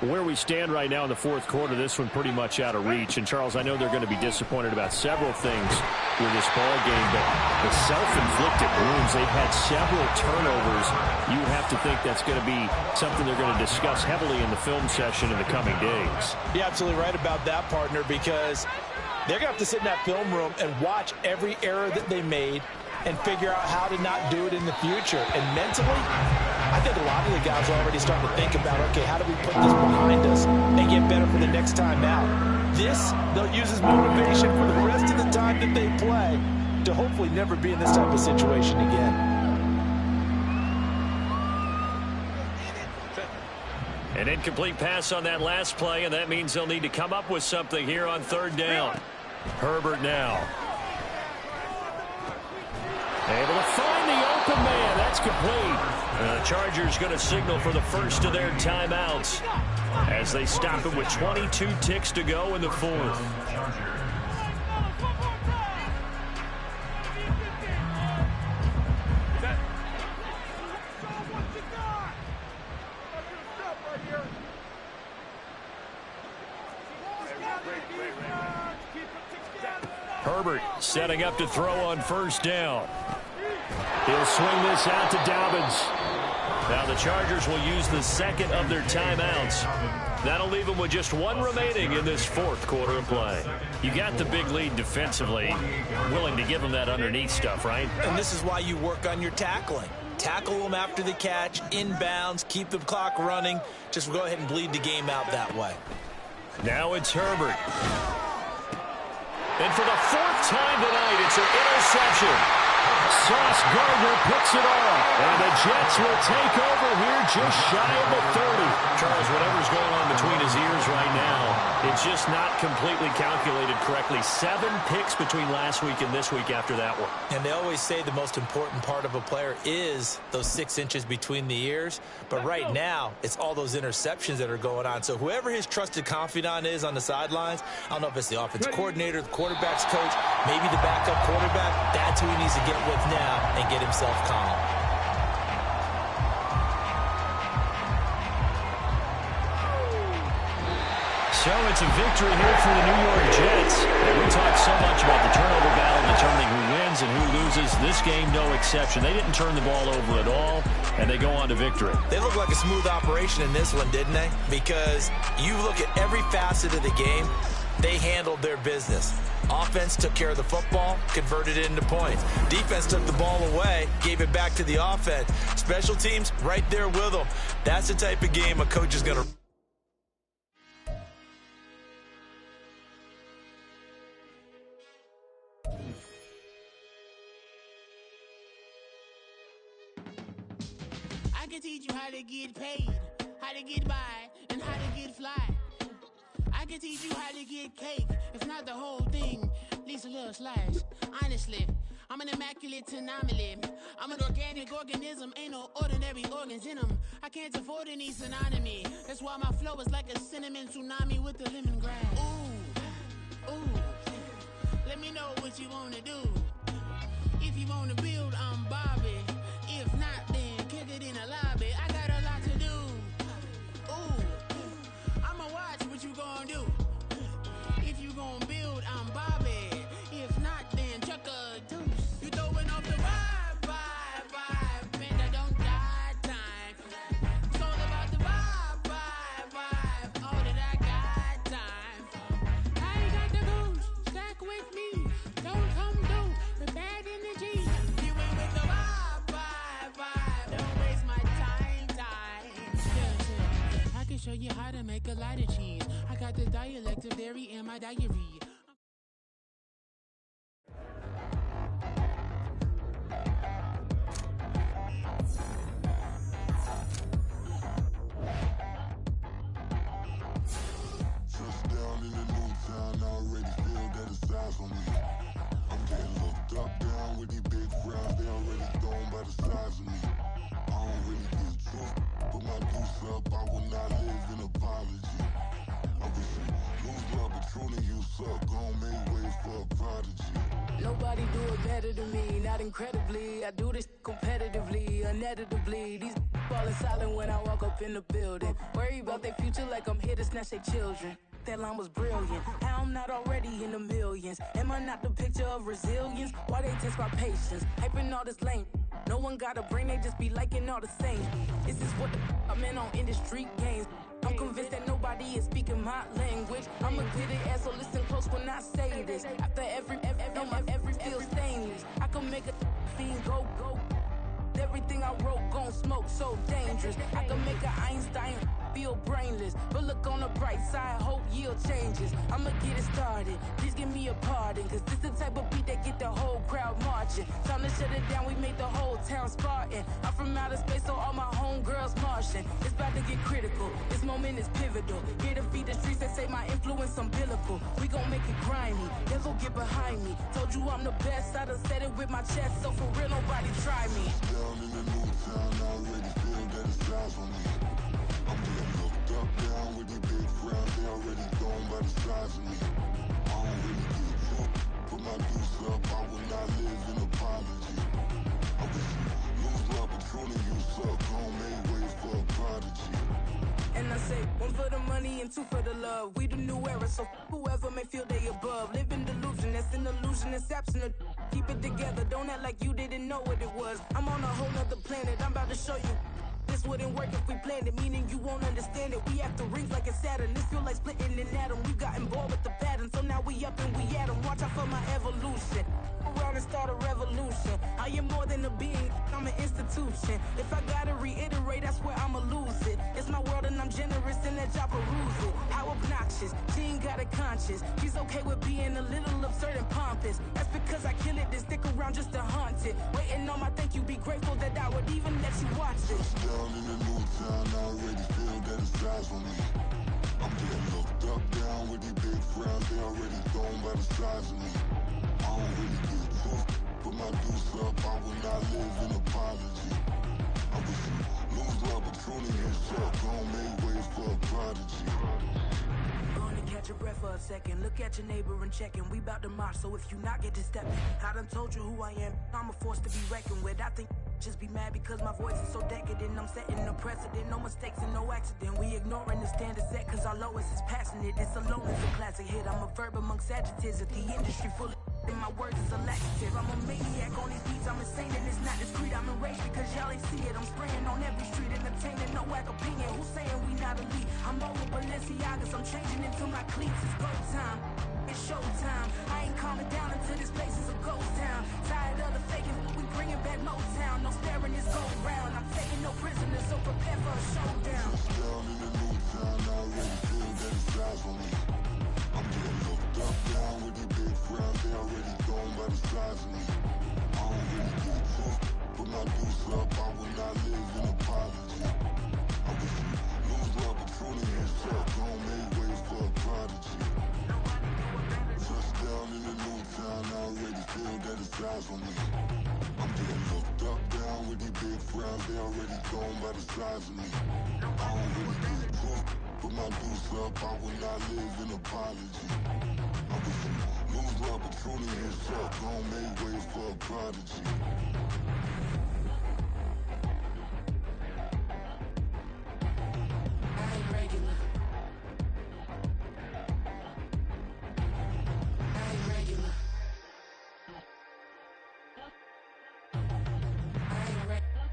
Where we stand right now in the fourth quarter, this one pretty much out of reach. And, Charles, I know they're going to be disappointed about several things with this ball game, but the self-inflicted wounds, they've had several turnovers. You would have to think that's going to be something they're going to discuss heavily in the film session in the coming days. You're absolutely right about that, partner, because they're going to have to sit in that film room and watch every error that they made and figure out how to not do it in the future. And mentally, I think a lot of the guys are already starting to think about, okay, how do we put this behind us and get better for the next time out? This, they'll use as motivation for the rest of the time that they play to hopefully never be in this type of situation again. An incomplete pass on that last play, and that means they'll need to come up with something here on third down. Herbert now. Able to find the open man. That's complete. The Chargers going to signal for the first of their timeouts as they stop it with 22 ticks to go in the fourth. Herbert setting up to throw on first down. He'll swing this out to Dobbins. Now the Chargers will use the second of their timeouts. That'll leave them with just one remaining in this fourth quarter of play. You got the big lead defensively. Willing to give them that underneath stuff, right? And this is why you work on your tackling. Tackle them after the catch, inbounds, keep the clock running. Just go ahead and bleed the game out that way. Now it's Herbert. And for the fourth time tonight, it's an interception. Sauce Gardner picks it off. And the Jets will take over here just shy of the 30. Charles, whatever's going on between his ears right now, it's just not completely calculated correctly. 7 picks between last week and this week after that one. And they always say the most important part of a player is those 6 inches between the ears. But right now, it's all those interceptions that are going on. So whoever his trusted confidant is on the sidelines, I don't know if it's the offensive coordinator, the quarterback's coach, maybe the backup quarterback, that's who he needs to get with now and get himself calm. So it's a victory here for the New York Jets. And we talk so much about the turnover battle determining who wins and who loses. This game, no exception. They didn't turn the ball over at all, and they go on to victory. They look like a smooth operation in this one, didn't they? Because you look at every facet of the game, they handled their business. Offense took care of the football, converted it into points. Defense took the ball away, gave it back to the offense. Special teams, right there with them. That's the type of game a coach is going to... I can teach you how to get paid, how to get by, and how to get fly. I can teach you how to get cake, if not the whole thing, at least a little slice. Honestly, I'm an immaculate anomaly. I'm an organic organism, ain't no ordinary organs in them. I can't afford any synonymy. That's why my flow is like a cinnamon tsunami with the lemongrass. Ooh, ooh, let me know what you wanna do. If you wanna build, I'm Bobby. If not, then kick it in the lobby. I got a lot to do. Ooh, I'ma watch what you gon' do. If you gon' build, I'm Bobby. If not, then chuck a deuce. You throwing off the vibe, and I don't got time. It's all about the vibe, all that I got time. I ain't got the goose, stack with me. Don't come through with bad energy. You ain't with the vibe, don't waste my time. Yeah, I can show you how to make a lot of cheese. I got the dialect of dairy in my diary. Touchdown in the new town, I already feel that it's eyes on me. I'm getting looked up, down with these big rounds, they already thrown by the size of me. I don't really get truth, put my deuce up, I will not live in apology. I wish you lose love, but truly you suck, gon' make way for a prodigy. Nobody do it better than me, not incredibly. I do this competitively, uneditably. These falling silent when I walk up in the building. Worry about their future like I'm here to snatch their children. That line was brilliant. How I'm not already in the millions? Am I not the picture of resilience? Why they test my patience? Hyping all this lame. No one got a brain, they just be liking all the same. This is what the I'm in on industry games. I'm convinced that nobody is speaking my language. I'ma get it as so listen close when I say this. After every feel stainless. I can make a fiend go. Everything I wrote gon' smoke, so dangerous. I can make an Einstein feel brainless. But look on the bright side, hope yield changes. I'ma get it started, please give me a pardon. Cause this the type of beat that get the whole crowd marching. marching. Time to shut it down, we made the whole town Spartan. I'm from outer space, so all my homegirls Martian. It's about to get critical, this moment is pivotal. Here to feed the streets, they say my influence umbilical. We gon' make it grimy, devil get behind me. Told you I'm the best, I done said it with my chest, so for real, nobody try me. Down in the new town, I already feel that it's eyes on me. I'm getting looked up, down with these big crowds, they already gone by the size of me. I don't really get drunk, put my deuce up, I will not live in apology. I wish you lose the opportunity, you suck, gon' make way for a prodigy. And I say, one for the money and two for the love. We the new era, so whoever may feel they above. Live in delusion, that's an illusion, it's absent. Keep it together, don't act like you didn't know what it was. I'm on a whole nother planet, I'm about to show you. This wouldn't work if we planned it, meaning you won't understand it. We have to rings like a Saturn, this feel like splitting an atom. You got involved with the pattern, so now we up and we at 'em. Watch out for my evolution, around and start a revolution. I am more than a being, I'm an institution. If I gotta reiterate, that's where I'ma lose it. It's my world and I'm generous and let y'all peruse it. How obnoxious, she ain't got a conscience. She's okay with being a little absurd and pompous. That's because I kill it, then stick around just to haunt it. Waiting on my thank you, be grateful that I would even let you watch it. Down in the new town, I already feel that it's eyes on me. I'm getting looked up, down with these big crowds, they already gone by the size of me. I don't really get drunk, put my deuce up, I will not live in apology. I wish you lose the opportunity, you suck, gon' make way for a prodigy. Gonna catch your breath for a second. Look at your neighbor and check in. We bout to march, so if you not get to stepping. I done told you who I am. I'm a force to be reckoned with. I think just be mad because my voice is so decadent. I'm setting a precedent. No mistakes and no accident. We ignoring the standard set cause our lowest is passionate. This alone is a classic hit. I'm a verb amongst adjectives. If the industry full of and my words is a laxative. I'm a maniac on these beats. I'm insane and it's not discreet. I'm enraged because y'all ain't see it. I'm spraying on every street, entertaining no whack opinion. Who's saying we not elite? I'm over Balenciagas. I'm changing into my cleats. It's go time. It's showtime. I ain't calming down until this place is a ghost town. Tired of the faking, we bringing back Motown. No staring, this go round. I'm taking no prisoners, so prepare for a showdown. Down in the new town, I already feel that it's eyes on me. I'm getting looked up, down with these big crowds, they already gone by the size of me. I don't really get drunk, put my deuce up, I will not live in apology. I wish you lose the opportunity, you suck, gon' make way for a prodigy. Touchdown in the new town, I already feel that it's eyes on me. I'm getting looked up, down with these big crowds, they already gone by the size of me. I don't really get drunk, put my deuce up, I will not live in apology. I wish you lose the opportunity, you suck, gon' make way for a prodigy. I ain't regular. I ain't regular. I ain't regular.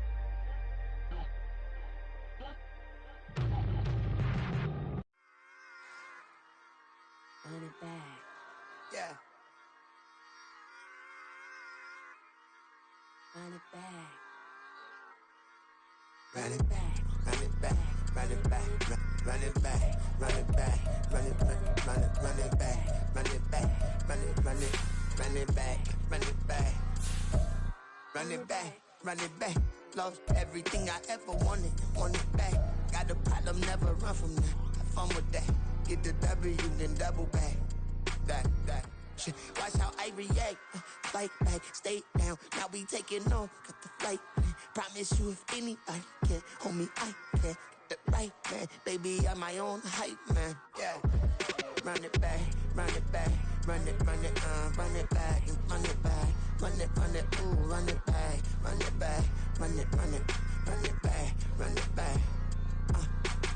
Run it back. Yeah. Run it back. Run it back, run it back, run it back, run it back, run it back, run it back, run it back, run it back, run it back, run it back, run it back, run it back. Lost everything I ever wanted, want it back. Got a problem, never run from that. Have fun with that. Get the W, then double back. That. Shit. Watch how I react. Fight back, stay down. Now we taking off, got the flight. Promise you if anybody can, homie, I can. Get the right man, baby, I'm my own hype man. Yeah. Run it back, run it back, run it back, and run it back, ooh, run it back, run it back, run it back, run it back.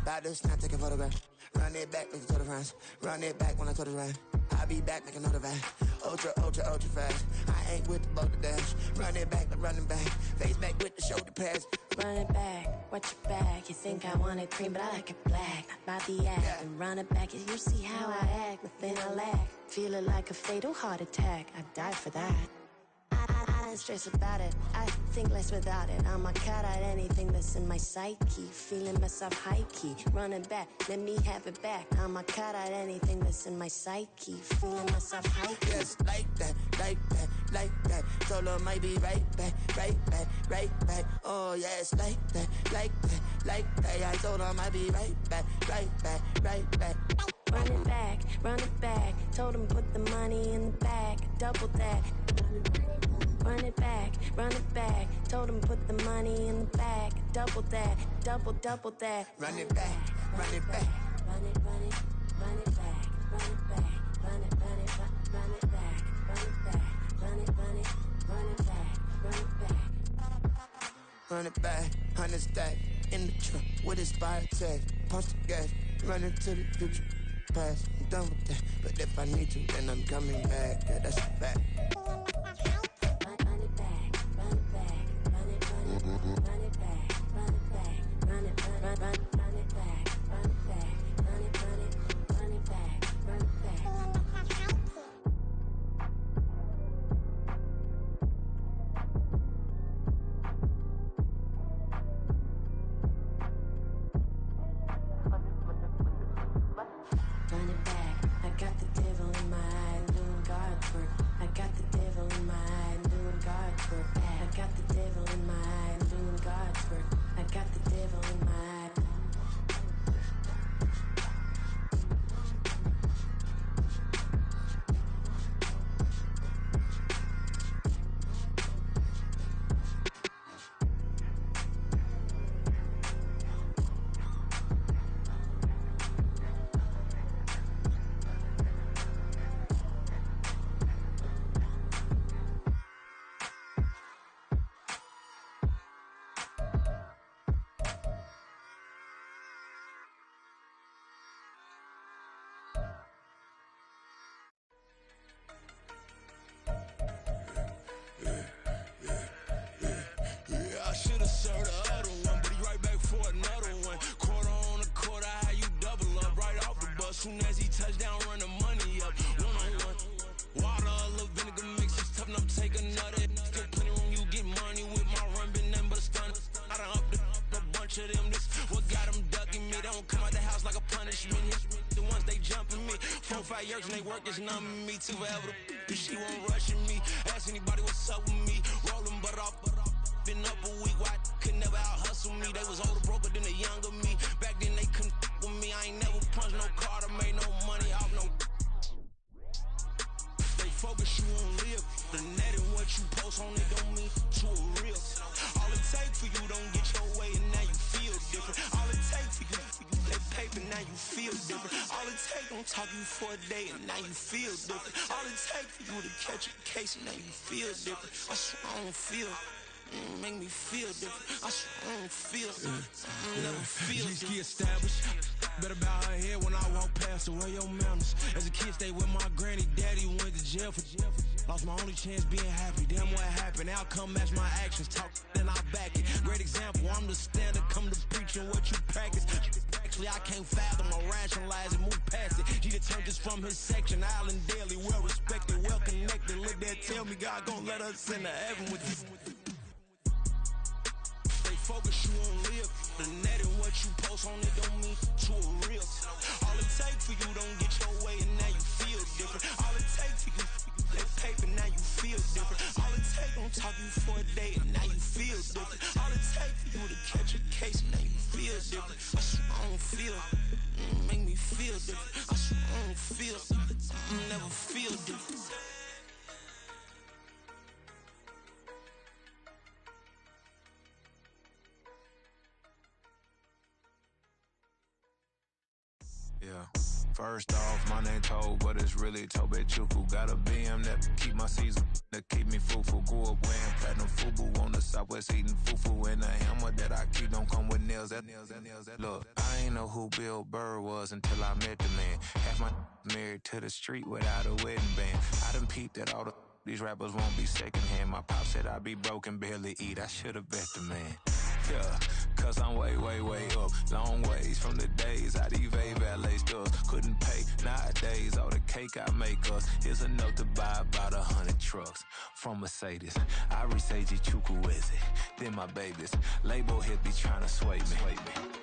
About to snap, take a photograph. Run it back, make it to the friends. Run it back when I told it right. I'll be back, make another van. Ultra fast. I ain't with the boat to dash. Run it back, like running back. Face back with the shoulder pads. Run it back, watch your back. You think I want it cream, but I like it black. Not by the act. Yeah. And run it back, you see how I act. Nothing I lack. Feel it like a fatal heart attack. I'd die for that. I don't stress about it. I think less without it. I'ma cut out anything that's in my psyche. Feeling myself high key. Running back, let me have it back. I'ma cut out anything that's in my psyche. Feeling myself high key. Yes, like that, like that, like that. Solo might be right back, right back, right back. Oh, yes, like that, like that, like that. I told him I'd be right back, right back, right back. Run it back, run it back. Told him put the money in the bag. Double that. Run it back, run it back. Told him put the money in the bag. Double that, double that. Run it back, run it back. Run it, run it, run it back. Run it back, run it, run it, run it back. Run it back, run it, run it, run it back. Run it back. Run it back, 100 stack. In the truck with expired tag. Punch the gas, run into the future. Past, I'm done with that. But if I need to, then I'm coming back. Yeah, that's a fact. Run it back, run it back, run it, run it, run it back, run it back, run it, run it back, run it back, run it, run it, run it back, run it back. Run it back, I got the devil in my eye, doing guard work. I got the devil in my eye, doing guard work. I got the devil in my eye, doing guard work. I got the devil in my eye. Yeah, I should've served the other one, but he right back for another one. Quarter on a quarter, how you double up right off the bus. Soon as he touch down, run the money up. One on one. Water, a little vinegar mix, it's tough enough to take another. Still plenty room, you get money with my run, been nothing but a stun. I done up a bunch of them. This what got them ducking me. They don't come out the house like a punishment. The ones they jumping me. 4 or 5 years and they work is numbing me. Too forever the she won't rushing me. Ask anybody what's up with me. Rolling but off. Been up a week, why could never out hustle me? They was older, broker than the younger me. Back then they couldn't with me. I ain't never punched no card or made no money off no. They focus you on live. The net and what you post on it don't mean to a real. All it take for you don't get your way and now you feel different. All it take for you that paper now you feel different. All it take don't talk you for a day and now you feel different. All it take for you to catch a case and now you feel different. I swear I don't feel. Make me feel different. I swear I don't feel. Never feel different. Established. Better bow her head when I walk past her. Where your manners? As a kid, stayed with my granny. Daddy went to jail for. Lost my only chance being happy. Damn what happened. Outcome match my actions. Talk then I back it. Great example. I'm the standard. Come to preaching what you practice. Actually, I can't fathom or rationalize it. Move past it. He determined just from his section. Island daily. Well respected. Well connected. Look there. Tell me God gon' let us into heaven with this. Focus you on live. The net and what you post on it don't mean to a real. All it take for you don't get your way and now you feel different. All it take for you that paper now you feel different. All it take don't talk you for a day and now you feel different. All it take for you to catch a case and now you feel different. I swear I don't feel. Make me feel different. I swear I don't feel. Never feel different. Yeah. First off, my name Toad, but it's really Tobe Chuku. Got a BM that keep my season, that keep me fufu. Grew up wearing platinum fubu on the southwest eating fufu. And the hammer that I keep don't come with nails. Look, I ain't know who Bill Burr was until I met the man. Half my married to the street without a wedding band. I done peeped that all these rappers won't be secondhand. My pop said I'd be broken, barely eat. I should've bet the man. Yeah, cause I'm way, way, way up. Long ways from the days I these valet stores couldn't pay. Nowadays, all the cake I make us is enough to buy about 100 trucks from Mercedes. I say Chukwueze, then my babies. Label hit be trying to sway me.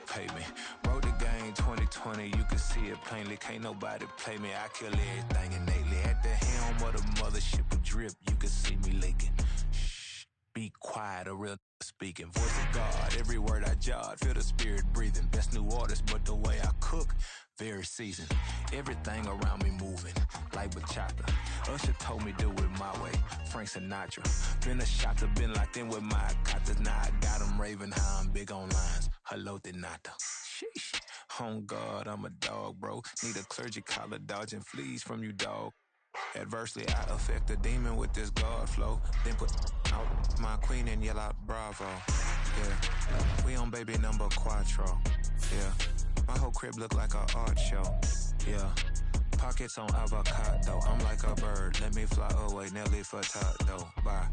Pay me. Wrote the game 2020, you can see it plainly. Can't nobody play me. I kill everything innately. At the helm of the mothership with drip, you can see me leaking. Shh, be quiet, a real speaking. Voice of God, every word I jot, feel the spirit breathing. Best new artist, but the way I cook, very seasoned. Everything around me moving, like bachata. Usher told me do it my way, Frank Sinatra. Been a shotter, been locked in with my cotters. Now I got them raving how I'm big on lines. Hello, Denata. Sheesh. On God, I'm a dog, bro. Need a clergy collar, dodging fleas from you, dog. Adversely, I affect a demon with this God flow. Then put out my queen and yell out bravo. Yeah, we on baby number quattro. Yeah, my whole crib look like an art show. Yeah, pockets on avocado. I'm like a bird, let me fly away. Nelly Furtado, bye.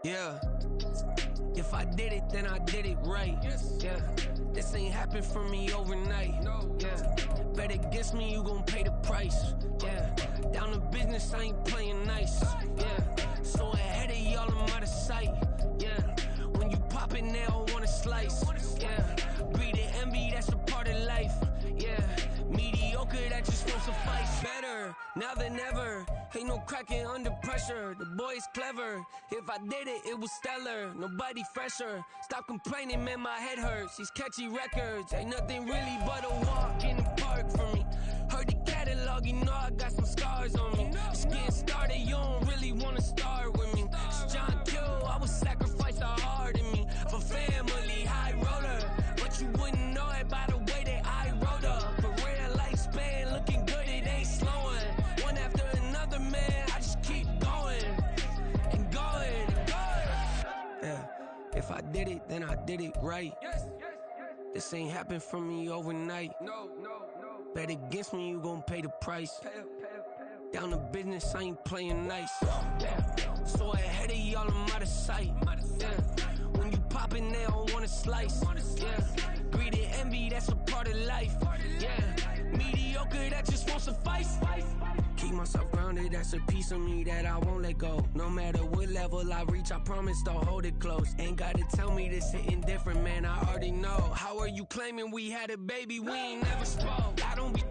Yeah, if I did it, then I did it right. Yeah, this ain't happened for me overnight. Yeah, bet against me, you gon' pay the price. Yeah, down to business, I ain't playing nice. Yeah, so ahead of y'all, I'm out of sight. Yeah, when you pop it, they all wanna slice. Yeah, greed and envy, that's a part of life. Yeah, mediocre, that just won't suffice. Better now than ever. Ain't no cracking under pressure. The boy's clever. If I did it, it was stellar. Nobody fresher. Stop complaining, man, my head hurts. These catchy records ain't nothing really but a walk in the park for me. Heard the catalog, you know I got some scars on me. Just getting started, you don't really wanna start with me. It's John Kill, I would sacrifice a heart in me for family, high roller. But you wouldn't know it by the way that I wrote up. Career lifespan looking good, it ain't slowing. One after another, man, I just keep going and going and going. Yeah, if I did it, then I did it right. This ain't happened for me overnight. No. Bet against me, you gon' pay the price. Down to business, I ain't playing nice. Yeah, so ahead of y'all, I'm out of sight. Yeah, when you poppin', they don't wanna slice. Yeah, greed and envy, that's a part of life. Yeah, mediocre, that just won't suffice. Keep myself grounded, that's a piece of me that I won't let go. No matter what level I reach, I promise don't hold it close. Ain't gotta tell me this hitting different, man, I already know. How are you claiming we had a baby, we ain't never spoke? I don't be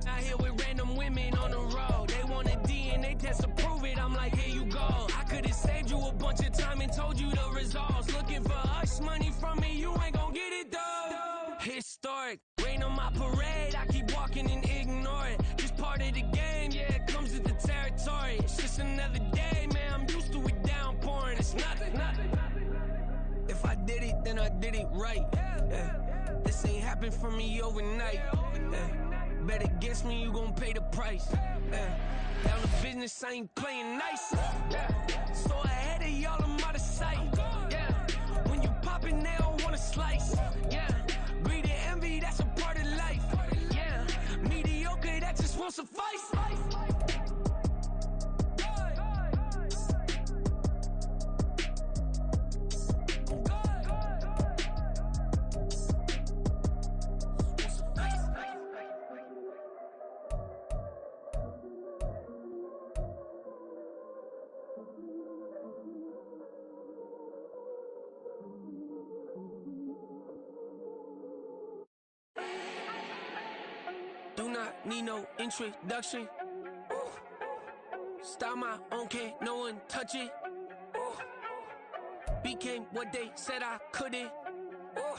out here with random women on the road. They want a DNA test to prove it, I'm like, here you go. I could've saved you a bunch of time and told you the results. Looking for hush money from me, you ain't gon' get it though. Historic, rain on my parade, I keep walking and ignore it. Just part of the game, yeah, it comes with the territory. It's just another day, man, I'm used to it downpouring. It's nothing. If I did it, then I did it right. Yeah. This ain't happened for me overnight. Yeah. Bet against me, you gon' pay the price. Yeah. Down to business, I ain't playing nice. Yeah. So ahead of y'all, I'm out of sight. Yeah. When you poppin', they don't wanna slice. Yeah. Greed and envy, that's a part of life. Yeah. Mediocre, that just won't suffice. Do not need no introduction. Ooh. Style my own, can't no one touch it. Ooh. Became what they said I couldn't. Ooh.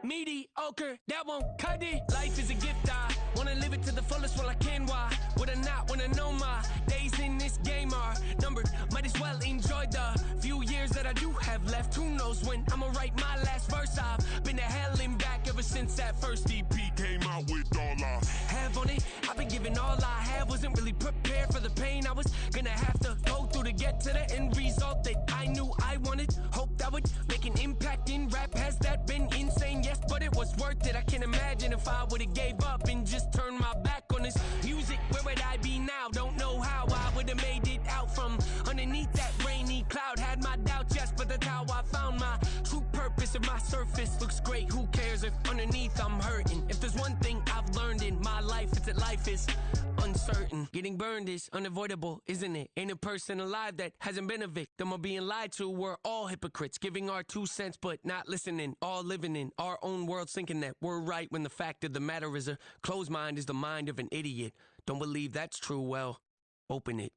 Mediocre, that won't cut it. Life is a gift, I wanna live it to the fullest while I can. Why would I not wanna know my days in this game are numbered? Might as well enjoy the few years that I do have left. Who knows when I'ma write my last verse? I've been to hell and back ever since that first EP came out with all I have on it. I've been giving all I have, wasn't really prepared for the pain I was gonna have to go through to get to the end result that I knew I wanted. Hope that would make an impact in rap. Has that been insane? Yes, but it was worth worth it. I can't imagine if I would've gave up and just turned my back on this music. Where would I be now? Don't know how I would've made it out from underneath that rainy cloud. Had my doubts, yes, but that's how I found my true purpose. If my surface looks great, who cares if underneath I'm hurting? If there's one thing I've learned in my life, it's that life is uncertain. Getting burned is unavoidable, isn't it? Ain't a person alive that hasn't been a victim of being lied to. We're all hypocrites, giving our 2 cents but not listening. All living in our own world, thinking that we're right when the fact of the matter is a closed mind is the mind of an idiot. Don't believe that's true? Well, open it.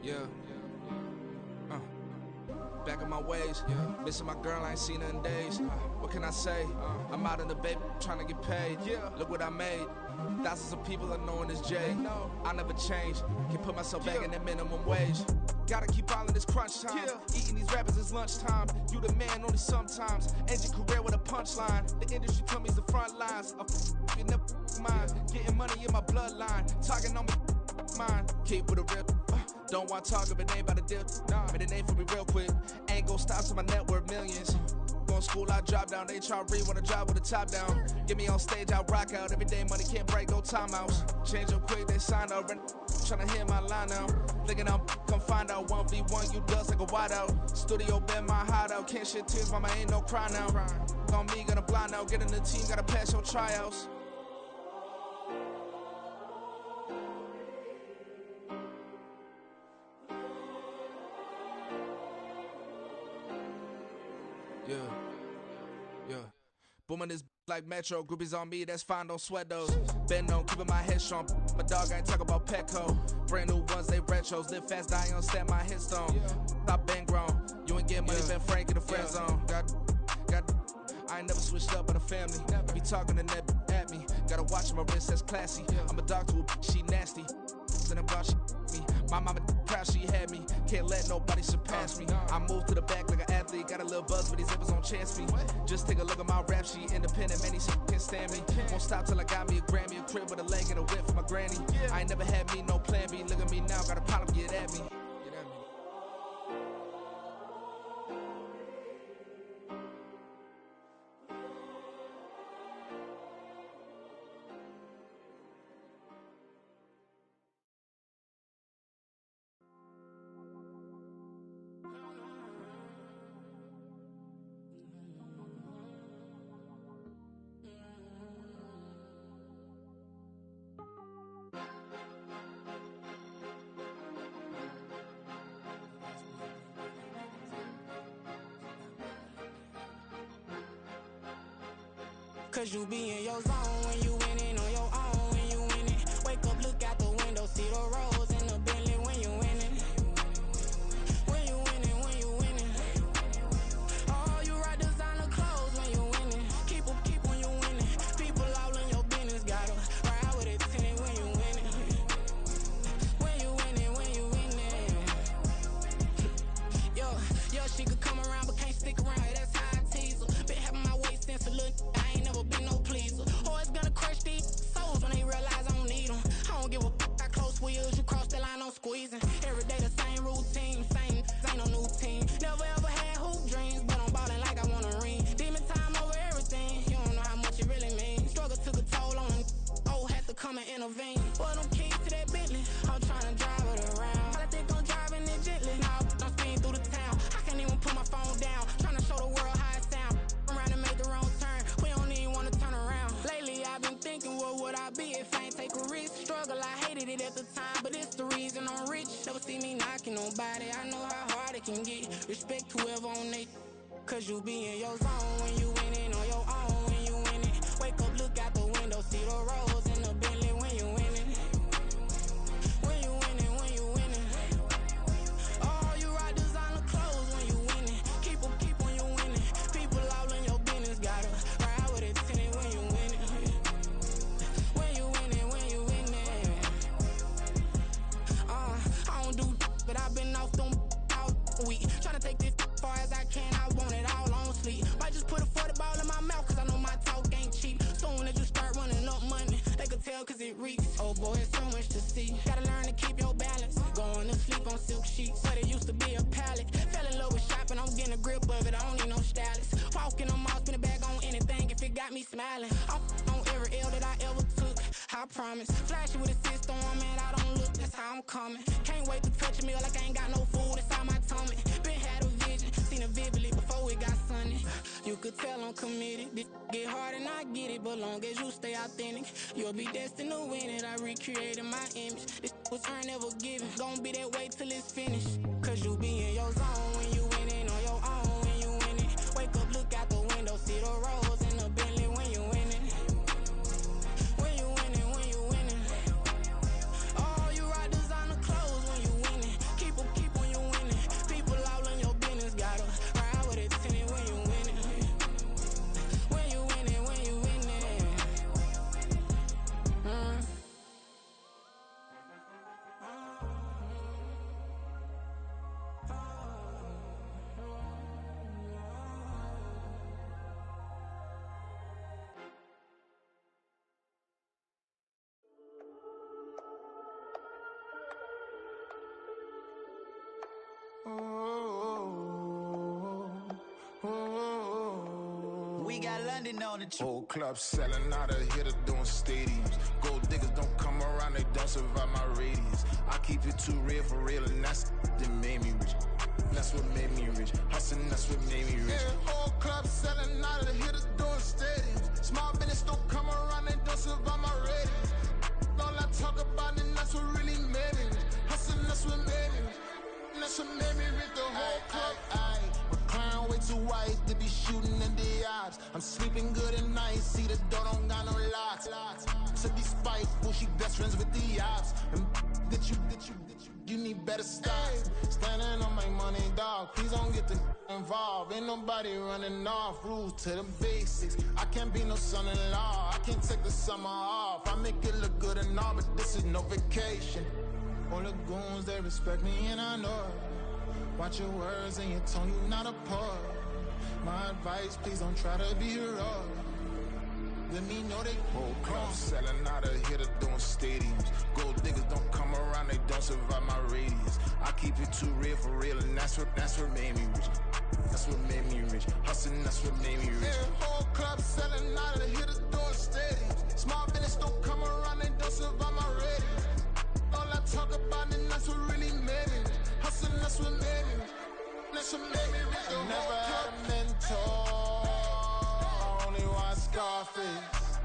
Yeah. Back in my ways, missing my girl, I ain't seen her in days. What can I say? I'm out in the baby, trying to get paid. Look what I made. Thousands of people are knowing this Jay. I never change. Can put myself back in that minimum wage. Gotta keep all in this crunch time. Eating these rappers is lunchtime. You the man only sometimes. End your career with a punchline. The industry told me it's the front lines. You never mind. Getting money in my bloodline. Talking on me, mine. Keep with a real. Don't want to talk if it ain't about a dip. Made a name for me real quick. Ain't gon' stop till my net worth millions. Going school, I drop down. They try to read when I drop with the top down. Get me on stage, I rock out. Every day money can't break, no timeouts. Change up quick, they sign up. Tryna hear my line now. Thinking I'm come find out 1v1, you dust like a wideout. Studio been my hideout. Can't shed tears, mama ain't no cry now. On me, gonna blind out. Get in the team, gotta pass your tryouts. Yeah. Booming this like Metro, groupies on me, that's fine, don't sweat those. Been on, keeping my head strong. My dog ain't talk about Petco. Brand new ones, they retros. Live fast, die on set, my headstone. Stop been grown. You ain't getting money, been Frank in the friend zone. Got. I ain't never switched up on a family. Be talking to that at me. Gotta watch my wrist, that's classy. I'm a dog to a she nasty. And I'm glad she me. My mama proud she had me. Can't let nobody surpass me. I move to the back like an athlete. Got a little buzz, but these zippers don't chance me. Just take a look at my rap sheet. Independent, man, these can't stand me. Won't stop till I got me a Grammy, a crib with a leg and a whip for my granny. I ain't never had me no plan B. Look at me now, got a problem, get at me. Cause you be in your zone when you winning on your own when you winning. Wake up, look out the window, see the rose in the Bentley when you winning. When you winning, when you winning. Oh, you rock designer clothes when you winning. Keep when you winning. People all in your business, gotta ride with it tinted when you winning. When you winning, when you winning. Yo, she could come around but can't stick around. That's how I tease her. Been having my waist since a little. I ain't never been no pleaser. Always gonna crush these souls when they realize I don't need them. I don't give a f*** how close we is. You cross the line, I'm squeezing. Every day the same routine, same ain't no new team. Never ever had hoop dreams, but I'm ballin' like I want a ring. Demon time over everything. You don't know how much it really means. Struggle took a toll on them. Oh, had to come and intervene. Boy, them keys to that Bentley. I'm trying to drive it around. I think I'm driving it gently. Now I'm speeding through the town. I can't even put my phone down. Trying to show the world how it sound. I'm around to make the wrong turn. We don't even wanna turn around. Lately I've been thinking, what would I be if I ain't take a risk? Struggle, I hated it at the time, but it's the reason I'm rich. Never see me knocking nobody. I know how hard it can get. Respect whoever on they. Cause you be in your zone when you winning on your own when you winning. Wake up, look out the window, see the rose in the Bentley when you winning. When you winning, when you winning. Oh, you rock designer clothes when you winning. Keep when you winning. People all in your business, gotta ride with it tinted when you winning. When you winning, when you winning. I don't do but I've been off them all week. Tryna take this far as I can, I want it all on sleep. Might just put a 40 cause it reeks. Oh boy, it's so much to see. Gotta learn to keep your balance. Going to sleep on silk sheets, but it used to be a pallet. Fell in love with shopping, I'm getting a grip of it, I don't need no stylist. Walking on mall, spin a bag on anything if it got me smiling. I'm on every L that I ever took, I promise. Flashy with a system, man, I don't look, that's how I'm coming. Can't wait to touch a meal like I ain't got no food inside my tummy. Been had a vision, seen it vividly before it got sunny. You could tell I'm committed. This get hard and I get it, but long as you stay authentic, you'll be destined to win it. I recreated my image. This was earned, never given. Gonna be that way till it's finished. Cause you be in your zone when you winning on your own when you win it. Wake up, look out the window, see the rose in the Bentley when you winning. When you winning, when you winning. Oh, you rock designer clothes when you winning. Keep when you winning. People all in your business, gotta ride with it tinted when you winning. When you winning, when you winning. We got London on the Whole club selling out of hitter doing stadiums. Gold diggers don't come around, they don't survive my radius. I keep it too real for real, and that's that made me rich. That's what made me rich. Hustling, that's what made me rich. Yeah, whole club selling out of hitters doing stadiums. Small business don't come around, they don't survive my radius. All I talk about, and that's what really made me rich. Hustling, that's what made me rich. And that's what made me rich. The whole club. McLaren way too white to be shooting in the odds. I'm sleeping good at night, see the door don't got no locks. To be spiteful, she best friends with the ops. And you need better stop. Standing on my money, dog. Please don't get the involved. Ain't nobody running off. Rules to the basics. I can't be no son-in-law. I can't take the summer off. I make it look good and all, but this is no vacation. All the goons, they respect me and I know it. Watch your words and your tone, you not a part. My advice, please don't try to be raw. Let me know they whole club selling out of hitter doing stadiums. Gold diggers don't come around, they don't survive my radius. I keep it too real for real, and that's what made me rich. That's what made me rich. Hustling, that's what made me rich. Yeah, whole club selling out of hitter doing stadiums. Small business don't come around, they don't survive my radius. All I talk about, and that's what really made me rich. Hustling, that's what made me rich. That's what made me rich. I never had a mentor. I only watch Scarface.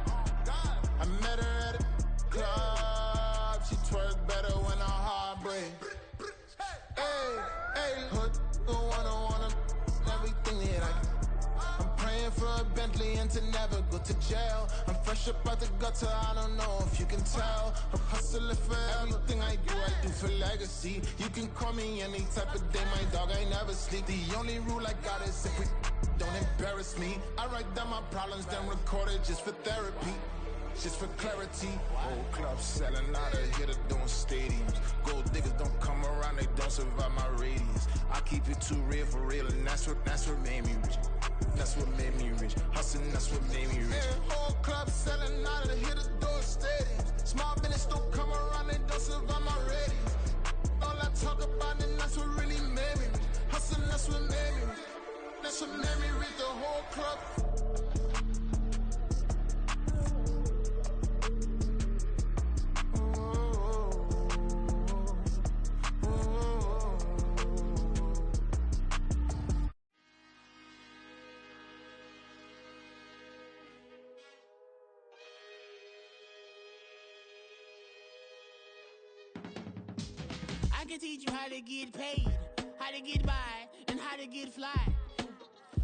I met her at a club. She twerk better when her heart breaks. Hey, hood, wanna everything that I'm praying for a Bentley and to never go to jail. I'm fresh up out the gutter, I don't know if you can tell. I'm hustling for everything I do for legacy. You can call me any type of day, my dog, I never sleep. The only rule I got is if we don't embarrass me. I write down my problems, then record it just for therapy. Just for clarity. Whole club selling out of hitter doing stadiums. Gold diggers don't come around, they don't survive my radius. I keep it too real for real, and that's what made me rich. That's what made me rich. Hustling, that's what made me rich. Yeah, whole club selling out of hitter doing stadiums. Small business don't come around, they don't survive my radius. All I talk about, and that's what really made me rich. Hustling, that's what made me rich. That's what made me rich. The whole club. I can teach you how to get paid, how to get by, and how to get fly.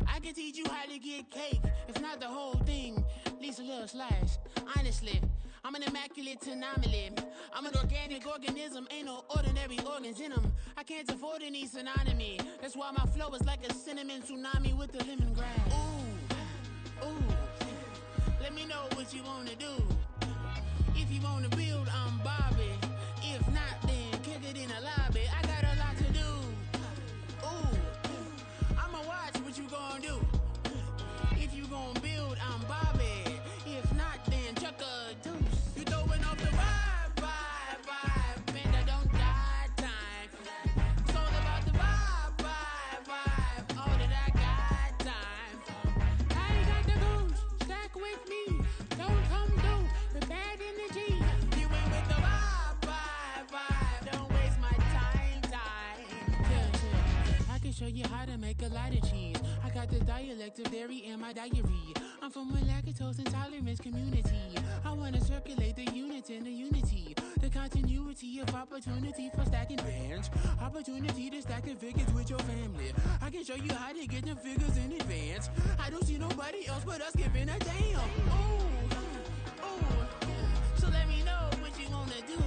I can teach you how to get cake, if not the whole thing, at least a little slice. Honestly, I'm an immaculate anomaly. I'm an organic organism, ain't no ordinary organs in them. I can't afford any synonymy. That's why my flow is like a cinnamon tsunami with the lemongrass. Ooh, let me know what you wanna do. If you wanna build, I'm Bobby. If not, then kick it in the lobby. I got a lot to do. Ooh, I'ma watch what you gon' do. If you gon' build, I'm Bobby. If not, then chuck a deuce. You throwing up you how to make a lot of cheese. I got the dialect of dairy in my diary. I'm from a lactose intolerance community. I wanna circulate the units in the unity. The continuity of opportunity for stacking bands. Opportunity to stack the figures with your family. I can show you how to get the figures in advance. I don't see nobody else but us giving a damn. Ooh. So let me know what you wanna do.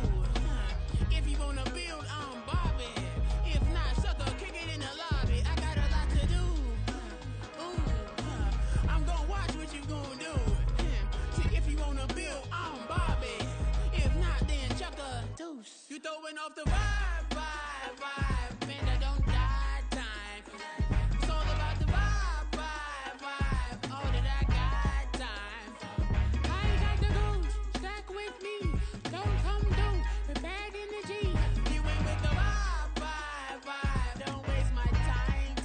If you wanna build, I'm Bobby. If not, sucker, kick it in the lobby. I got a lot to do. I'm gonna watch what you gonna do. See, if you wanna build, I'm Bobby. If not, then chuck a deuce. You throwing off the vibe. Man, I don't die time. It's all about the vibe. All that I got time. I ain't got the goose. Stack with me. Don't come through with bad energy. You ain't with the vibe. Don't waste my time.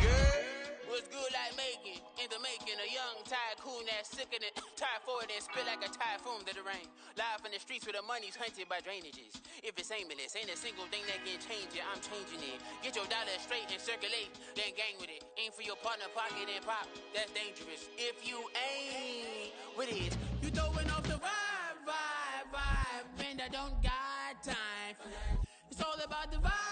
Yeah. What's good like making? In the making, a young tycoon that's sick of it. Tie forward and spit like a typhoon to the rain. Live in the streets where the money's hunted by drainages. If it's aimless, ain't a single thing that can change it. I'm changing it. Get your dollar straight and circulate, then gang with it. Aim for your partner, pocket and pop. That's dangerous. If you ain't with it, you throwing off the vibe. Man, I don't got time for that. It's all about the vibe.